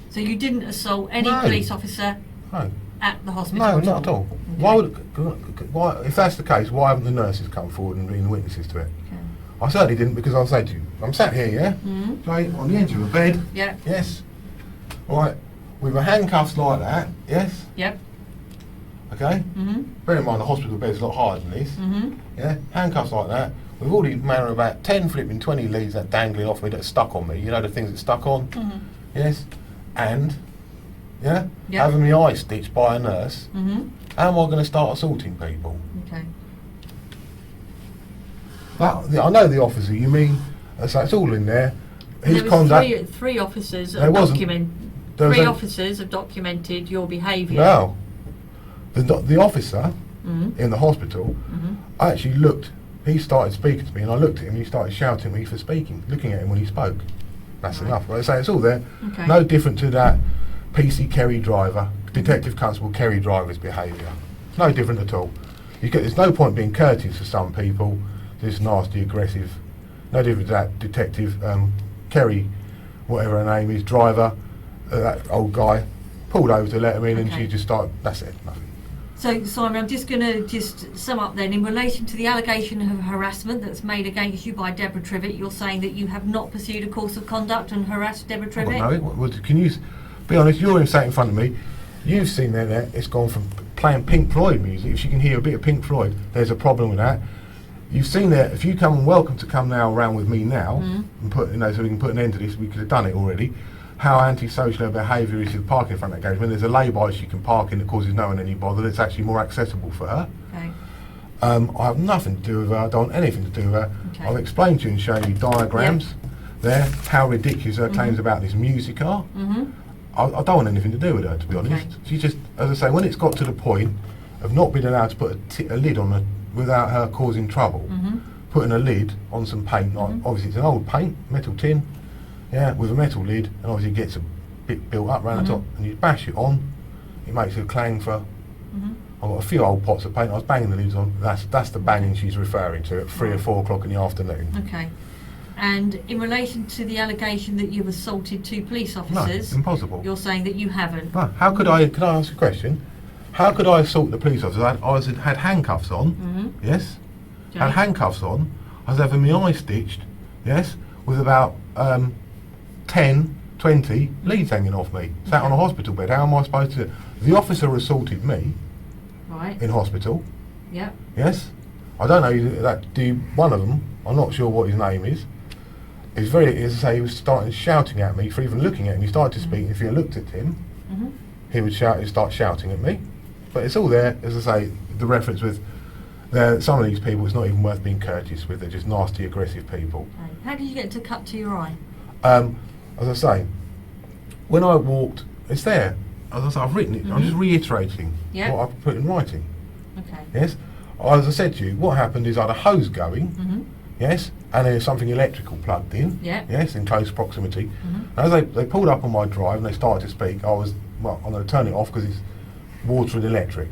so you didn't assault any No. police officer No. at the hospital? No, at not at all. Okay. Why, if that's the case, why haven't the nurses come forward and been witnesses to it? Okay. I certainly didn't, because I'll say to you, I'm sat here, yeah? Mhm. Right, on the edge of a bed, Yep. yes? Right, with my handcuffs like that, yes? Yep. Okay? Mhm. Bear in mind the hospital bed's a lot harder than this, Mhm. yeah? Handcuffs like that, with all these manner of about 10 flipping 20 leads that dangling off me that are stuck on me, you know the things that stuck on? Mhm. Yes? And, yeah? Yep. Having my eye stitched by a nurse, Mhm. how am I going to start assaulting people? Okay. I know the officer you mean, so it's all in there. His There was conduct. three officers There have wasn't. There was three a- officers have documented your behaviour. No. The officer Mhm. in the hospital, Mhm. I actually looked, he started speaking to me and I looked at him and he started shouting at me for speaking, looking at him when he spoke. That's Right. enough. Right? So it's all there. Okay. No different to that PC Kerry driver, Detective Constable Kerry driver's behaviour. No different at all. There's no point being courteous to some people, this nasty, aggressive. No different to that Detective Kerry, whatever her name is, driver, that old guy, pulled over to let him in and Okay. she just started, that's it, nothing. So, Simon, I'm just going to sum up then. In relation to the allegation of harassment that's made against you by Deborah Trivett, you're saying that you have not pursued a course of conduct and harassed Deborah I've got Trivett? no, can you be honest? You're sat in front of me. You've seen there. It's gone from playing Pink Floyd music. If you can hear a bit of Pink Floyd, there's a problem with that. You've seen there. If you come, welcome to come now around with me now and put, so we can put an end to this. We could have done it already. How antisocial her behaviour is to park in front of that garage. When there's a lay-by she can park in that causes no one any bother, it's actually more accessible for her. Okay. I have nothing to do with her. I don't want anything to do with her. Okay. I've explained to you and shown you diagrams there, how ridiculous her claims about this music are. Mm-hmm. I don't want anything to do with her, to be honest. Okay. She just, as I say, when it's got to the point of not being allowed to put a lid on it without her causing trouble. Putting a lid on some paint, like obviously it's an old paint, metal tin, yeah, with a metal lid, and obviously it gets a bit built up around the top, and you bash it on, it makes a clang for. I've got a few old pots of paint. I was banging the lids on. That's the banging she's referring to at 3 or 4 o'clock in the afternoon. Okay. And in relation to the allegation that you've assaulted 2 police officers, No, impossible. you're saying that you haven't. No, how could I? Can I ask a question? How could I assault the police officer? I had handcuffs on. Yes. Okay. Had handcuffs on. I was having my eye stitched. Yes, with about 10, 20 leads hanging off me. Sat on a hospital bed. How am I supposed to? The officer assaulted me. Right. In hospital. Yep. Yes. I don't know that. One of them. I'm not sure what his name is. He's very. As I say, he was starting shouting at me for even looking at him. He started to speak. If you looked at him, he would shout. He'd start shouting at me. But it's all there. As I say, the reference with some of these people. It's not even worth being courteous with. They're just nasty, aggressive people. Okay. How did you get to cut to your eye? As I say, when I walked, it's there. As I say, I've written it. I'm just reiterating what I've put in writing. Okay. Yes. As I said to you, what happened is I had a hose going. Yes. And there's something electrical plugged in. Yeah. Yes, in close proximity. As they pulled up on my drive and they started to speak, I'm going to turn it off because it's water and electric.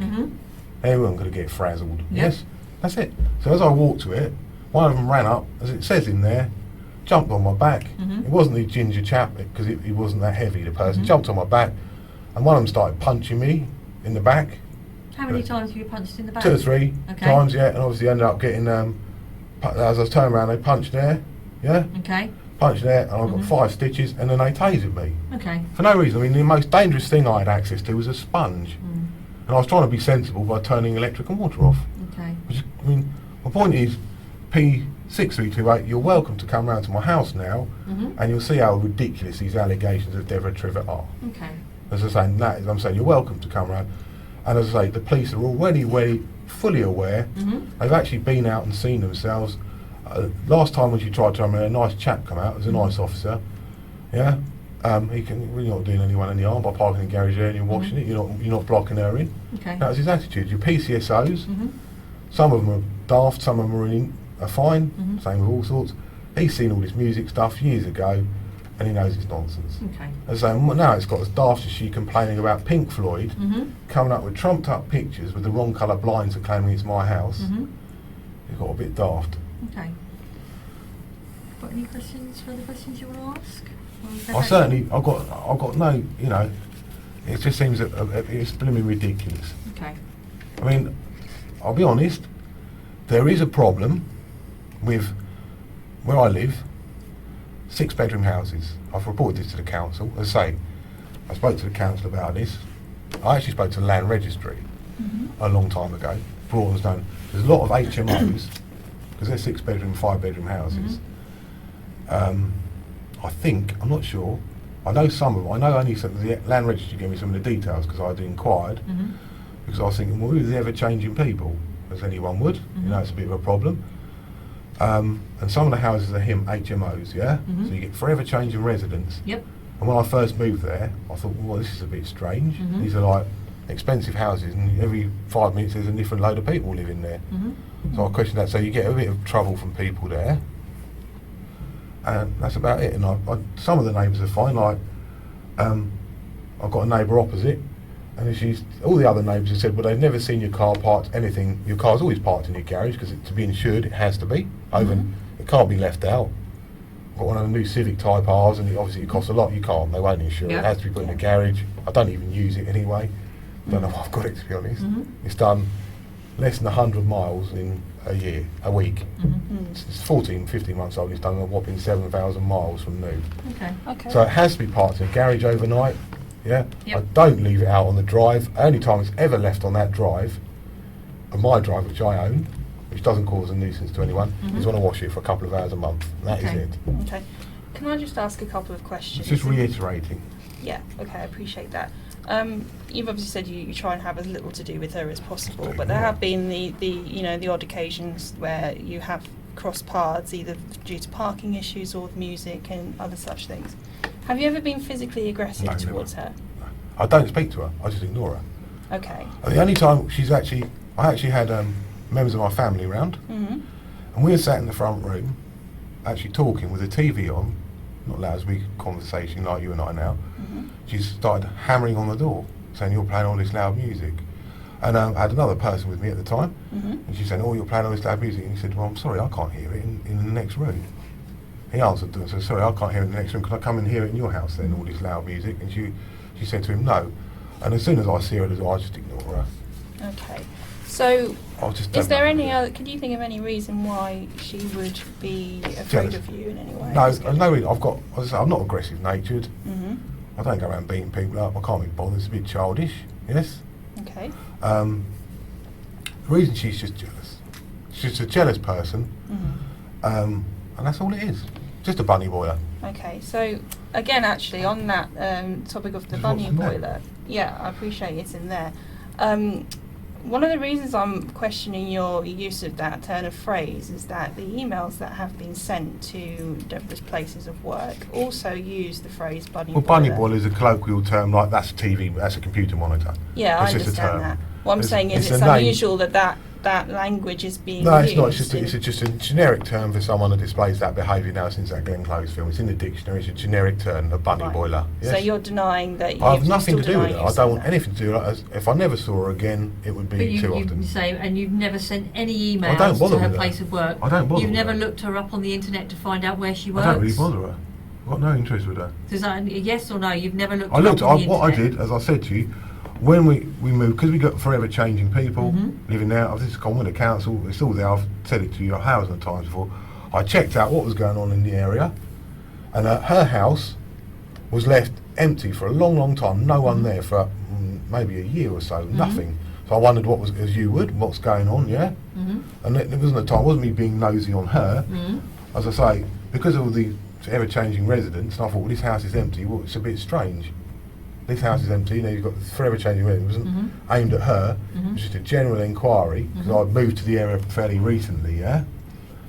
Everyone's going to get frazzled. Yes. That's it. So as I walked to it, one of them ran up, as it says in there, jumped on my back. It wasn't the ginger chap because he wasn't that heavy. The person jumped on my back. And one of them started punching me in the back. How many times have you punched in the back? 2 or 3 times, yeah. And obviously ended up getting, as I was turning around, they punched there, yeah. Okay. Punched there, and I got 5 stitches, and then they tasered me. Okay. For no reason. I mean, the most dangerous thing I had access to was a sponge. And I was trying to be sensible by turning electric and water off. Okay. Which, I mean, my point is, P6328, you're welcome to come round to my house now, and you'll see how ridiculous these allegations of Debbie Trivett are. Okay. As I say, I'm saying you're welcome to come round. And as I say, the police are already fully aware. They've actually been out and seen themselves. Last time when she tried to, a nice chap come out. It was a nice officer. Yeah. You're not doing anyone any harm by parking in the garage there and you're washing it. You're not blocking her in. Okay. That was his attitude. Your PCSOs. Some of them are daft. Some of them are fine. Same with all sorts. He's seen all this music stuff years ago. And he knows it's nonsense. Okay. And so now it's got as daft as she complaining about Pink Floyd coming up with trumped up pictures with the wrong colour blinds and claiming it's my house. It's got a bit daft. Okay. Got any questions? Further questions you want to ask? I've got no, it just seems it's blooming ridiculous. Okay. I mean, I'll be honest, there is a problem with where I live. 6-bedroom houses. I've reported this to the council. As I say, I spoke to the council about this. I actually spoke to the land registry a long time ago. Broughton's done. There's a lot of HMOs because they're 6-bedroom, 5-bedroom houses. I think, I'm not sure. I know some of them. I know only some of the land registry gave me some of the details because I'd inquired. Because I was thinking, well, who's ever changing people, as anyone would. It's a bit of a problem. And some of the houses are HMOs, yeah? So you get forever changing residents. Yep. And when I first moved there, I thought, well, this is a bit strange. These are like expensive houses, and every 5 minutes there's a different load of people living there. So I questioned that. So you get a bit of trouble from people there. And that's about it. And some of the neighbours are fine. Like, I've got a neighbour opposite, and all the other neighbours have said, well, they've never seen your car parked anything. Your car's always parked in your garage because to be insured, it has to be. It can't be left out. I've got one of the new Civic Type R's, and obviously it costs a lot. They won't insure it. It has to be put in the garage. I don't even use it anyway. Don't know why I've got it, to be honest. It's done less than 100 miles in a week. It's 14, 15 months old. It's done a whopping 7,000 miles from new. Okay. So it has to be parked in a garage overnight. Yeah. Yep. I don't leave it out on the drive. Only time it's ever left on that drive, on my drive, which I own, which doesn't cause a nuisance to anyone, is when I wash it for a couple of hours a month. That is it. Okay. Can I just ask a couple of questions? It's just reiterating. Yeah. Okay. I appreciate that. You've obviously said you try and have as little to do with her as possible, but there have been the odd occasions where you have crossed paths, either due to parking issues or with music and other such things. Have you ever been physically aggressive towards her? No. I don't speak to her. I just ignore her. Okay. And the only time I actually had members of my family around, Mhm. and we were sat in the front room, actually talking with the TV on, not loud as we conversation like you and I now. Mhm. She started hammering on the door, saying, "You're playing all this loud music." And I had another person with me at the time, Mhm. and she said, "Oh, you're playing all this loud music." And he said, "Well, I'm sorry, I can't hear it in the next room." He answered and said, "Sorry, I can't hear it in the next room. Can I come and hear it in your house then, all this loud music?" And she said to him, "No." And as soon as I see her at the door, I just ignore her. Okay. So, I just is don't there know. any other? Can you think of any reason why she would be afraid Jealous. of you in any way? No, there's no reason. As I say, I'm not aggressive natured. Mhm. I don't go around beating people up. I can't be bothered. It's a bit childish. Yes. Okay. The reason she's just jealous. She's just a jealous person. Mhm. And that's all it is. Just a bunny boiler. Okay. So, again, actually, on that topic of the There's bunny lots in there. boiler, yeah, I appreciate it's in there. One of the reasons I'm questioning your use of that turn of phrase is that the emails that have been sent to Deborah's places of work also use the phrase bunny Well, boiler. bunny boiler is a colloquial term, like that's a TV, that's a computer monitor. Yeah, It's I just a understand term. that. What I'm It's- saying is it's it's a name. unusual that language is being No, used. it's not. It's just a generic term for someone that displays that behaviour now since that Glenn Close film. It's in the dictionary. It's a generic term, a bunny Right. boiler. So Yes? you're denying that you I have nothing to still do with it. denying I you've don't said want that. anything to do with it. If I never saw her again, it would But be you too often. say, and you've never sent any I emails don't bother to her with that. place of work. I don't bother You've with never that. looked her up on the internet to find out where she I works. don't really bother her. I've got no interest with her. Is that a yes or no? You've never looked I her looked. up on the What I internet. did, as I said to you, when we moved, because we got forever changing people Mhm. living there. I've just gone with the council. It's all there. I've said it to you 1,000 times before. I checked out what was going on in the area, and her house was left empty for a long, long time. No one there for maybe a year or so. Nothing. So I wondered what was, as you would, what's going on. Yeah. Mhm. And it wasn't a time. It wasn't me being nosy on her. Mhm. As I say, because of all the ever-changing residents, and I thought, well, this house is empty. Well, it's a bit strange. This house is empty. You know, you've got forever-changing residents. It wasn't aimed at her. It was just a general inquiry because I'd moved to the area fairly recently. Yeah,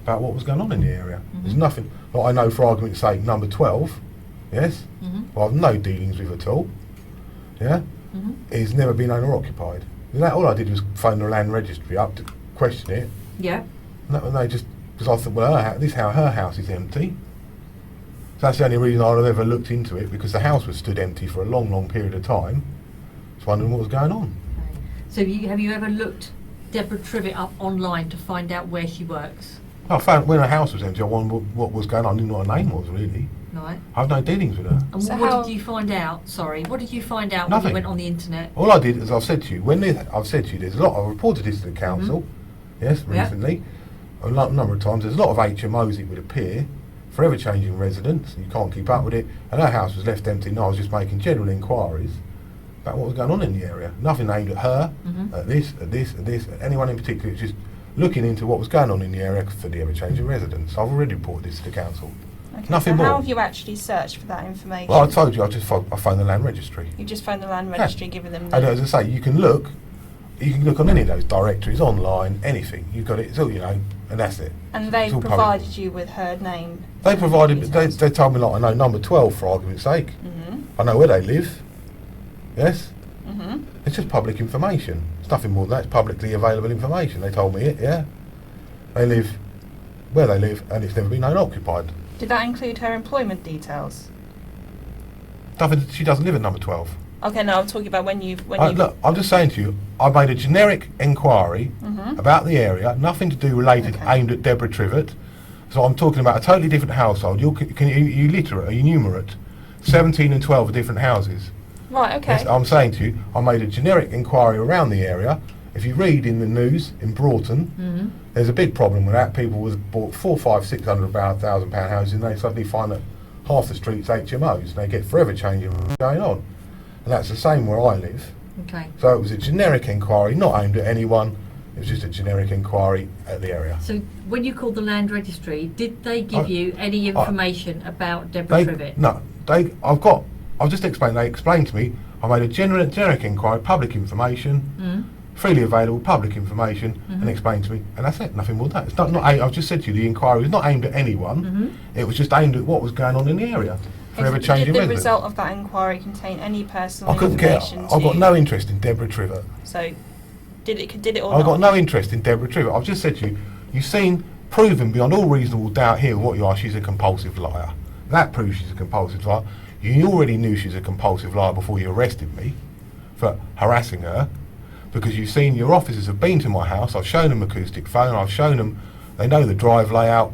about what was going on in the area. There's nothing. Like I know, for argument's sake, number 12. Yes. Well, I've no dealings with at all. Yeah. It's never been owner occupied. All I did was phone the land registry up to question it. Yeah. And they just, because I thought, well, her house is empty. So that's the only reason I'd have ever looked into it, because the house was stood empty for a long, long period of time. Just wondering what was going on. So have you ever looked Deborah Trivett up online to find out where she works? I found when her house was empty, I wondered what was going on. I didn't know what her name was, really. Right. I have no dealings with her. And So what how- did you find out? Sorry, what did you find out when Nothing. you went on the internet? All I did, as I've said to you, there's a lot, I've reported this to the council, yes, Yeah. recently, a number of times. There's a lot of HMOs, it would appear, forever changing residents, and you can't keep up with it, and her house was left empty, and I was just making general inquiries about what was going on in the area. Nothing aimed at her, at this, at anyone in particular. It's just looking into what was going on in the area for the ever changing residents. I've already reported this to the council. Okay, Nothing so more. how have you actually searched for that information? Well, I told you, I phoned the land registry. You just phoned the land registry, given them And the... as I say, you can look on any of those directories online, anything. You've got it. It's all, and that's it. And they It's all provided public. you with her name. They provided. details. They told me, like, I know number 12 for argument's sake. Mhm. I know where they live. Yes. Mhm. It's just public information. It's nothing more than that. It's publicly available information. They told me it. Yeah. They live where they live, and it's never been unoccupied. Did that include her employment details? Nothing. She doesn't live at number 12. Okay, no, I'm talking about when you've Look, I'm just saying to you, I made a generic inquiry Mhm. about the area, nothing to do related, Okay. aimed at Deborah Trivett. So I'm talking about a totally different household. You literate, are you numerate? 17 and 12 are different houses. Right, okay. Yes, I'm saying to you, I made a generic inquiry around the area. If you read in the news in Broughton, there's a big problem with that. People have bought 400, 500, 600, about £1,000 houses, and they suddenly find that half the street's HMOs, and they get forever changing what's going on. And that's the same where I live. Okay. So it was a generic inquiry, not aimed at anyone. It was just a generic inquiry at the area. So when you called the land registry, did they give you any information about Deborah Trivett? No, I've just explained, they explained to me, I made a generic inquiry, public information, freely available public information, and explained to me, and that's it, nothing more than that. It's not I've just said to you, the inquiry was not aimed at anyone, it was just aimed at what was going on in the area. forever changing Did the residence. result of that inquiry contain any personal I couldn't get. information I've got to- no interest in Deborah Trivett. So, did it or I've not? got no interest in Deborah Trivett. I've just said to you, you've seen, proven beyond all reasonable doubt here what you are, she's a compulsive liar. That proves she's a compulsive liar. You already knew she's a compulsive liar before you arrested me for harassing her, because you've seen your officers have been to my house, I've shown them acoustic phone, I've shown them, they know the drive layout.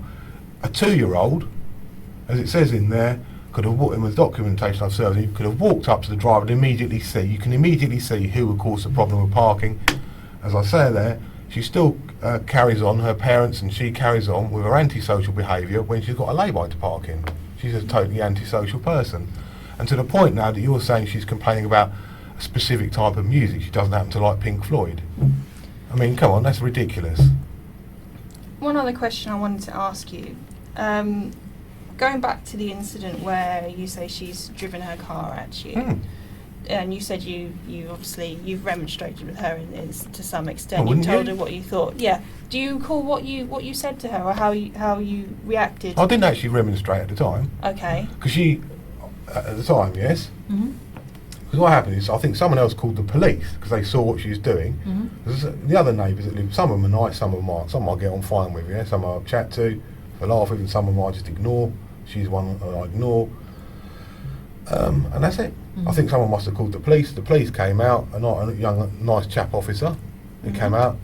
A 2-year-old, as it says in there, could have walked in with documentation I've served, you could have walked up to the driver and immediately see, you can immediately see who would cause the problem with parking. As I say there, she still carries on, her parents and she carries on with her antisocial behaviour when she's got a lay-by to park in. She's a totally antisocial person. And to the point now that you're saying she's complaining about a specific type of music, she doesn't happen to like Pink Floyd. I mean, come on, that's ridiculous. One other question I wanted to ask you. Going back to the incident where you say she's driven her car at you, and you said you obviously you've remonstrated with her to some extent. You wouldn't told you? her what you thought. Yeah. Do you recall what you said to her, or how you reacted? I didn't actually remonstrate at the time, Okay. because she, at the time, yes, Mhm. because what happened is I think someone else called the police because they saw what she was doing. Mhm. There's the other neighbours that live, some of them are nice, some of them aren't. Some I get on fine with, yeah. Some I'll chat to, I laugh with, and some of them I just ignore. She's one I ignore, and that's it. I think someone must have called the police. The police came out, a young, nice chap officer. He came out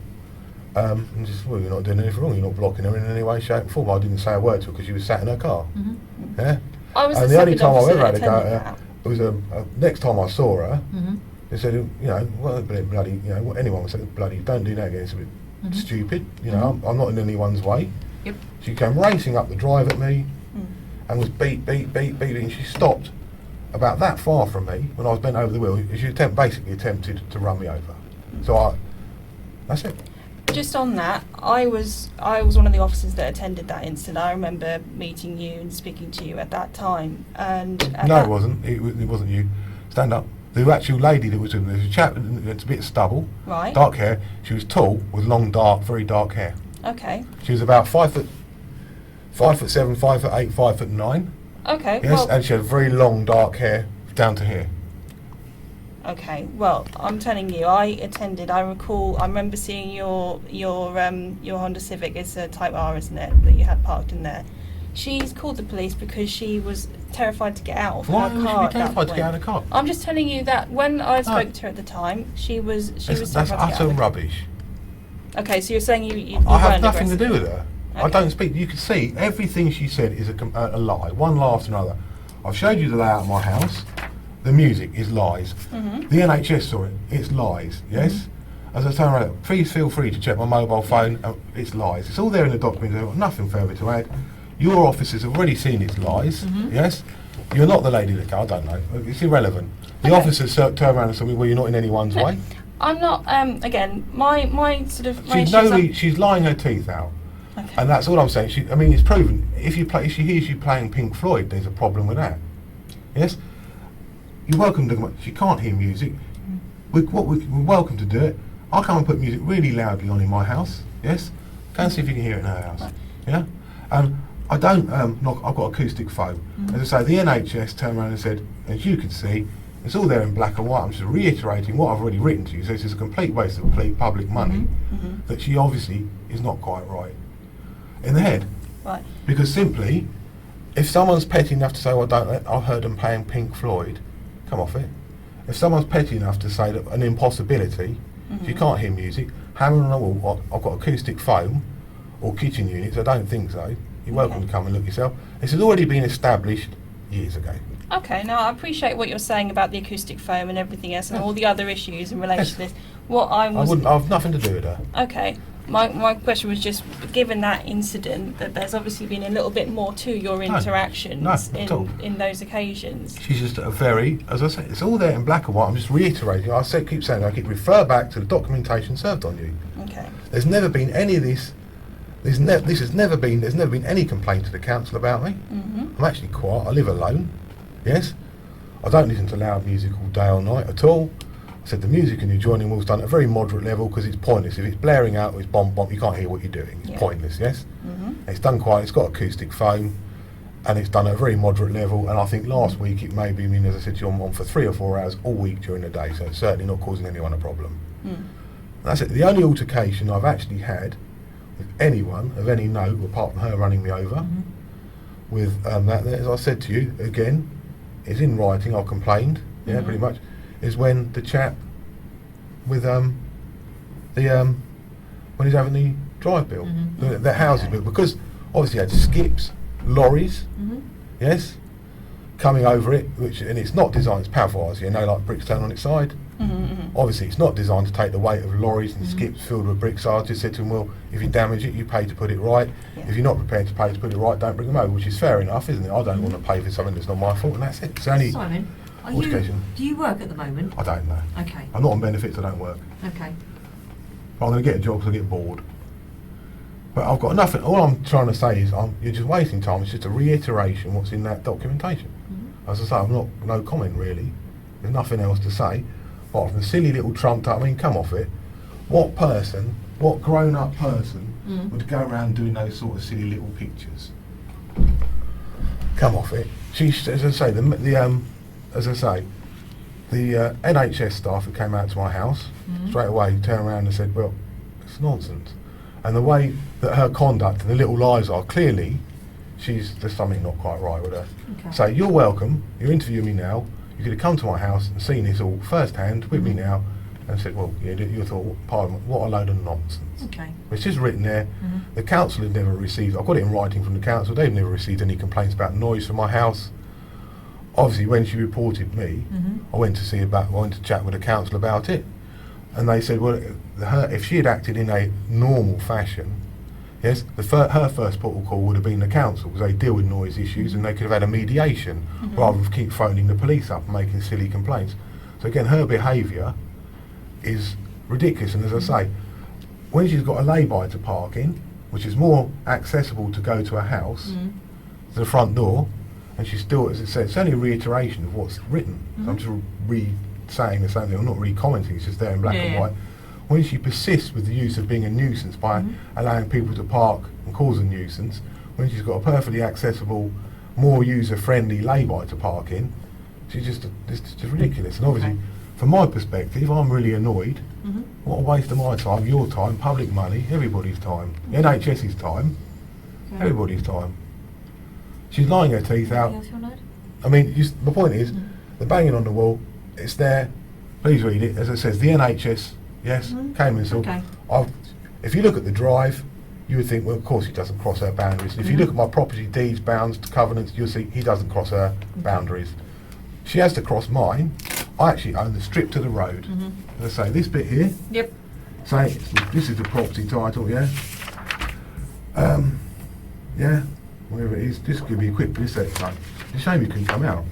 and just, well, you're not doing anything wrong. You're not blocking her in any way, shape, or form. I didn't say a word to her because she was sat in her car. Mhm. Yeah. I was And the the only second time I officer ever had that to go at attended her, that. it was next time I saw her. Mhm. They said, you know, well, bloody, you know, what anyone would say, bloody, don't do that again. It's a bit stupid. You know, I'm not in anyone's way. Yep. She came racing up the drive at me Mm. and was beeping. And she stopped about that far from me when I was bent over the wheel. She basically attempted to run me over. So that's it. Just on that, I was one of the officers that attended that incident. I remember meeting you and speaking to you at that time. And at No, that- it wasn't. It wasn't you. Stand up. The actual lady that was with me, there was a chap, it's a bit stubble, Right. dark hair. She was tall with long, very dark hair. Okay. She was about 5'7", 5'8", 5'9". Okay. Yes, Well. and she had very long, dark hair down to here. Okay. Well, I'm telling you, I attended. I remember seeing your Honda Civic. It's a Type R, isn't it? That you had parked in there. She's called the police because she was terrified to get out of Why her would car. she be at that terrified to get out point. of the car? I'm just telling you that when I spoke to her at the time, she was That's terrified to get out utter of the car. rubbish. Okay, so you're saying you I have weren't nothing to aggressive. do with her. I Okay. don't speak. You can see everything she said is a lie. One lie after another. I've showed you the layout of my house. The music is lies. Mhm. The NHS saw it. It's lies. Yes. As I turn around, please feel free to check my mobile phone. It's lies. It's all there in the document. I've got nothing further to add. Your officers have already seen it's lies. Yes. You're not the lady that I don't know. It's irrelevant. The Okay. officers turn around and say, "Well, you're not in anyone's way." I'm not. Again, my sort of. My She's issues she's lying her teeth out. Okay. And that's all I'm saying. I mean, it's proven. If she hears you playing Pink Floyd, there's a problem with that. Yes? You're welcome to come up. She can't hear music. We're welcome to do it. I'll come and put music really loudly on in my house. Yes? Go and see if you can hear it in her house. Yeah? I don't I've got acoustic foam. As I say, the NHS turned around and said, as you can see, it's all there in black and white. I'm just reiterating what I've already written to you. So this is a complete waste of public money that she obviously is not quite right in the head. Right. Because simply, if someone's petty enough to say, well, I heard them playing Pink Floyd, come off it. If someone's petty enough to say that an impossibility, if you can't hear music, hammer on a wall, I've got acoustic foam or kitchen units, I don't think so. You're welcome Okay. to come and look yourself. This has already been established years ago. Okay. Now I appreciate what you're saying about the acoustic foam and everything else and all the other issues in relation to this. What I've nothing to do with her. Okay. My question was just, given that incident, that there's obviously been a little bit more to your interactions not at all. in those occasions. She's just as I say, it's all there in black and white. I'm just reiterating. Keep saying, I keep refer back to the documentation served on you. Okay. There's never been any of this. There's never been any complaint to the council about me. I'm actually quiet. I live alone. Yes. I don't listen to loud music all day or night at all. I said the music in the adjoining wall's done at a very moderate level because it's pointless. If it's blaring out or it's bomb, you can't hear what you're doing. It's pointless. Yes. It's done quiet. It's got acoustic foam. and it's done at a very moderate level, and I think last week it may be, as I said to you, I'm on for 3 or 4 hours all week during the day, so it's certainly not causing anyone a problem. That's it. The only altercation I've actually had with anyone of any note, apart from her running me over, with that, as I said to you, again, is in writing, I complained, pretty much, is when the chap with when he's having the drive bill, the housing bill, because obviously he had skips, lorries, yes, coming over it, and it's not designed, it's pathological, like bricks turn on its side. Obviously it's not designed to take the weight of lorries and skips filled with bricks, so I just said to him, well, if you damage it, you pay to put it right. If you're not prepared to pay to put it right, don't bring them over, which is fair enough, isn't it? I don't want to pay for something that's not my fault, and that's it. It's only Simon, do you work at the moment? I don't know. Okay. I'm not on benefits, I don't work. Okay. But I'm going to get a job because I get bored. But I've got nothing. All I'm trying to say is you're just wasting time. It's just a reiteration of what's in that documentation. As I say, I'm not, no comment really. There's nothing else to say. Apart from a silly little trumped up, come off it. What grown-up person would go around doing those sort of silly little pictures? Come off it. As I say, the NHS staff who came out to my house straight away turned around and said, well, it's nonsense. And the way that her conduct and the little lies are, clearly, there's something not quite right with her. Okay. So you're welcome, you're interviewing me now, you could have come to my house and seen this all firsthand with me now and said, well, you thought, pardon, what a load of nonsense. Okay. It's just written there. The council had never received, I've got it in writing from the council, they've never received any complaints about noise from my house. Obviously, when she reported me, I went to chat with the council about it, and they said, well, if she had acted in a normal fashion, yes, her first port of call would have been the council, because they deal with noise issues, and they could have had a mediation rather than keep phoning the police up and making silly complaints. So again, her behaviour is ridiculous, and as I say, when she's got a lay-by to park in, which is more accessible to go to a house, to the front door, and she's still, as I said, it's only a reiteration of what's written. So I'm just saying the same thing, I'm not commenting, it's just there in black and white. When she persists with the use of being a nuisance by allowing people to park and cause a nuisance, when she's got a perfectly accessible, more user-friendly lay-by to park in, it's just ridiculous. And obviously, from my perspective, I'm really annoyed. What a waste of my time, your time, public money, everybody's time, NHS's time, everybody's time. She's lying her teeth out. The point is, the banging on the wall, it's there. Please read it. As it says, the NHS, came and said, if you look at the drive, you would think, well, of course he doesn't cross her boundaries. If you look at my property deeds, bounds, covenants, you'll see he doesn't cross her boundaries. She has to cross mine. I actually own the strip to the road. As I say, this bit here, say, this is the property title, whatever it is, just give me a quick list. It's a shame you couldn't come out.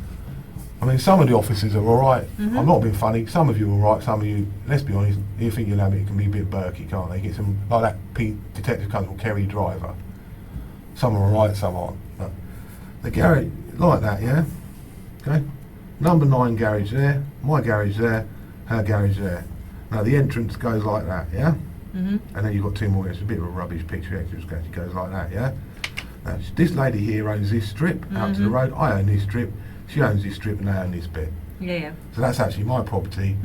Some of the officers are alright. I'm not being funny. Some of you are alright, some of you, let's be honest, you think you'll have it can be a bit burky, can't they? Get some, like that detective called Kerry Driver. Some are alright, some aren't. But the garage, like that, okay? Number 9 garage there, my garage there, her garage there. Now the entrance goes like that, And then you've got 2 more, it's a bit of a rubbish picture, it goes like that, Now this lady here owns this strip out to the road, I own this strip. She owns this strip and I own this bit. So that's actually my property.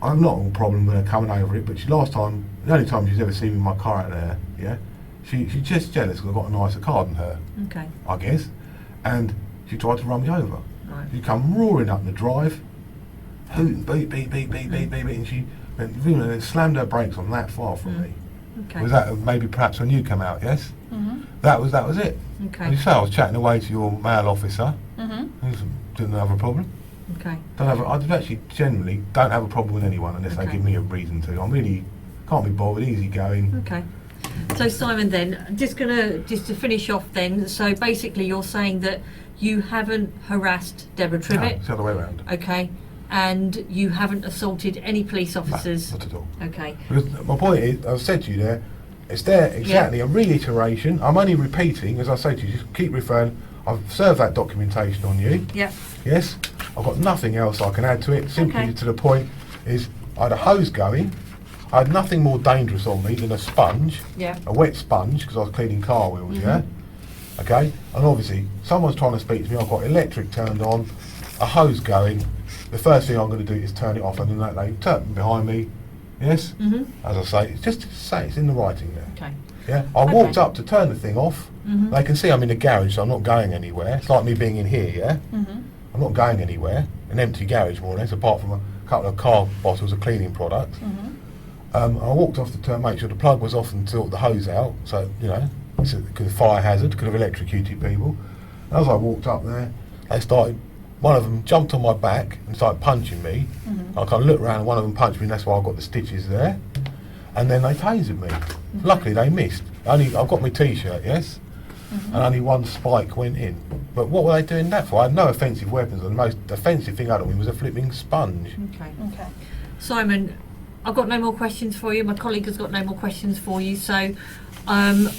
I've not got a problem with her coming over it, but the only time she's ever seen me in my car out there, she's just jealous because I've got a nicer car than her, I guess. And she tried to run me over. She come roaring up the drive, hooting, beep, beep, beep, beep, beep, beep, and she went, slammed her brakes on that far from me. Was that maybe perhaps when you come out, yes? That was it. And you say I was chatting away to your male officer, didn't have a problem. I actually generally don't have a problem with anyone unless they give me a reason to. I'm really, can't be bothered, easy going. So Simon then, just to finish off then, so basically you're saying that you haven't harassed Deborah Trivett. No, it's the other way around. And you haven't assaulted any police officers? No, not at all. Because my point is, I've said to you there, it's there exactly, a reiteration. I'm only repeating, as I say to you, just keep referring. I've served that documentation on you. Yes. I've got nothing else I can add to it. Simply to the point is, I had a hose going. I had nothing more dangerous on me than a sponge, a wet sponge, because I was cleaning car wheels, Okay, and obviously someone's trying to speak to me. I've got electric turned on, a hose going. The first thing I'm going to do is turn it off, and then they turn behind me. Yes, as I say, it's just to say it's in the writing there. Okay. Yeah, I walked up to turn the thing off. They can see I'm in the garage, so I'm not going anywhere. It's like me being in here. Yeah, I'm not going anywhere. An empty garage, more or less, apart from a couple of car bottles of cleaning product. I walked off to make sure the plug was off and sort the hose out. So you know, it's a fire hazard, could have electrocuted people. And as I walked up there, they started. One of them jumped on my back and started punching me. I kind of looked around and one of them punched me, and that's why I got the stitches there. And then they tasered me. Luckily they missed. I've got my t-shirt, yes, and only one spike went in. But what were they doing that for? I had no offensive weapons, and the most offensive thing I had on me was a flipping sponge. Okay. Simon, I've got no more questions for you. My colleague has got no more questions for you. So I'm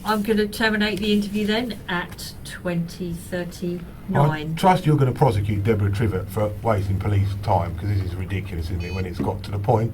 going to terminate the interview then at 20:39. I trust you're going to prosecute Deborah Trivett for wasting police time, because this is ridiculous, isn't it, when it's got to the point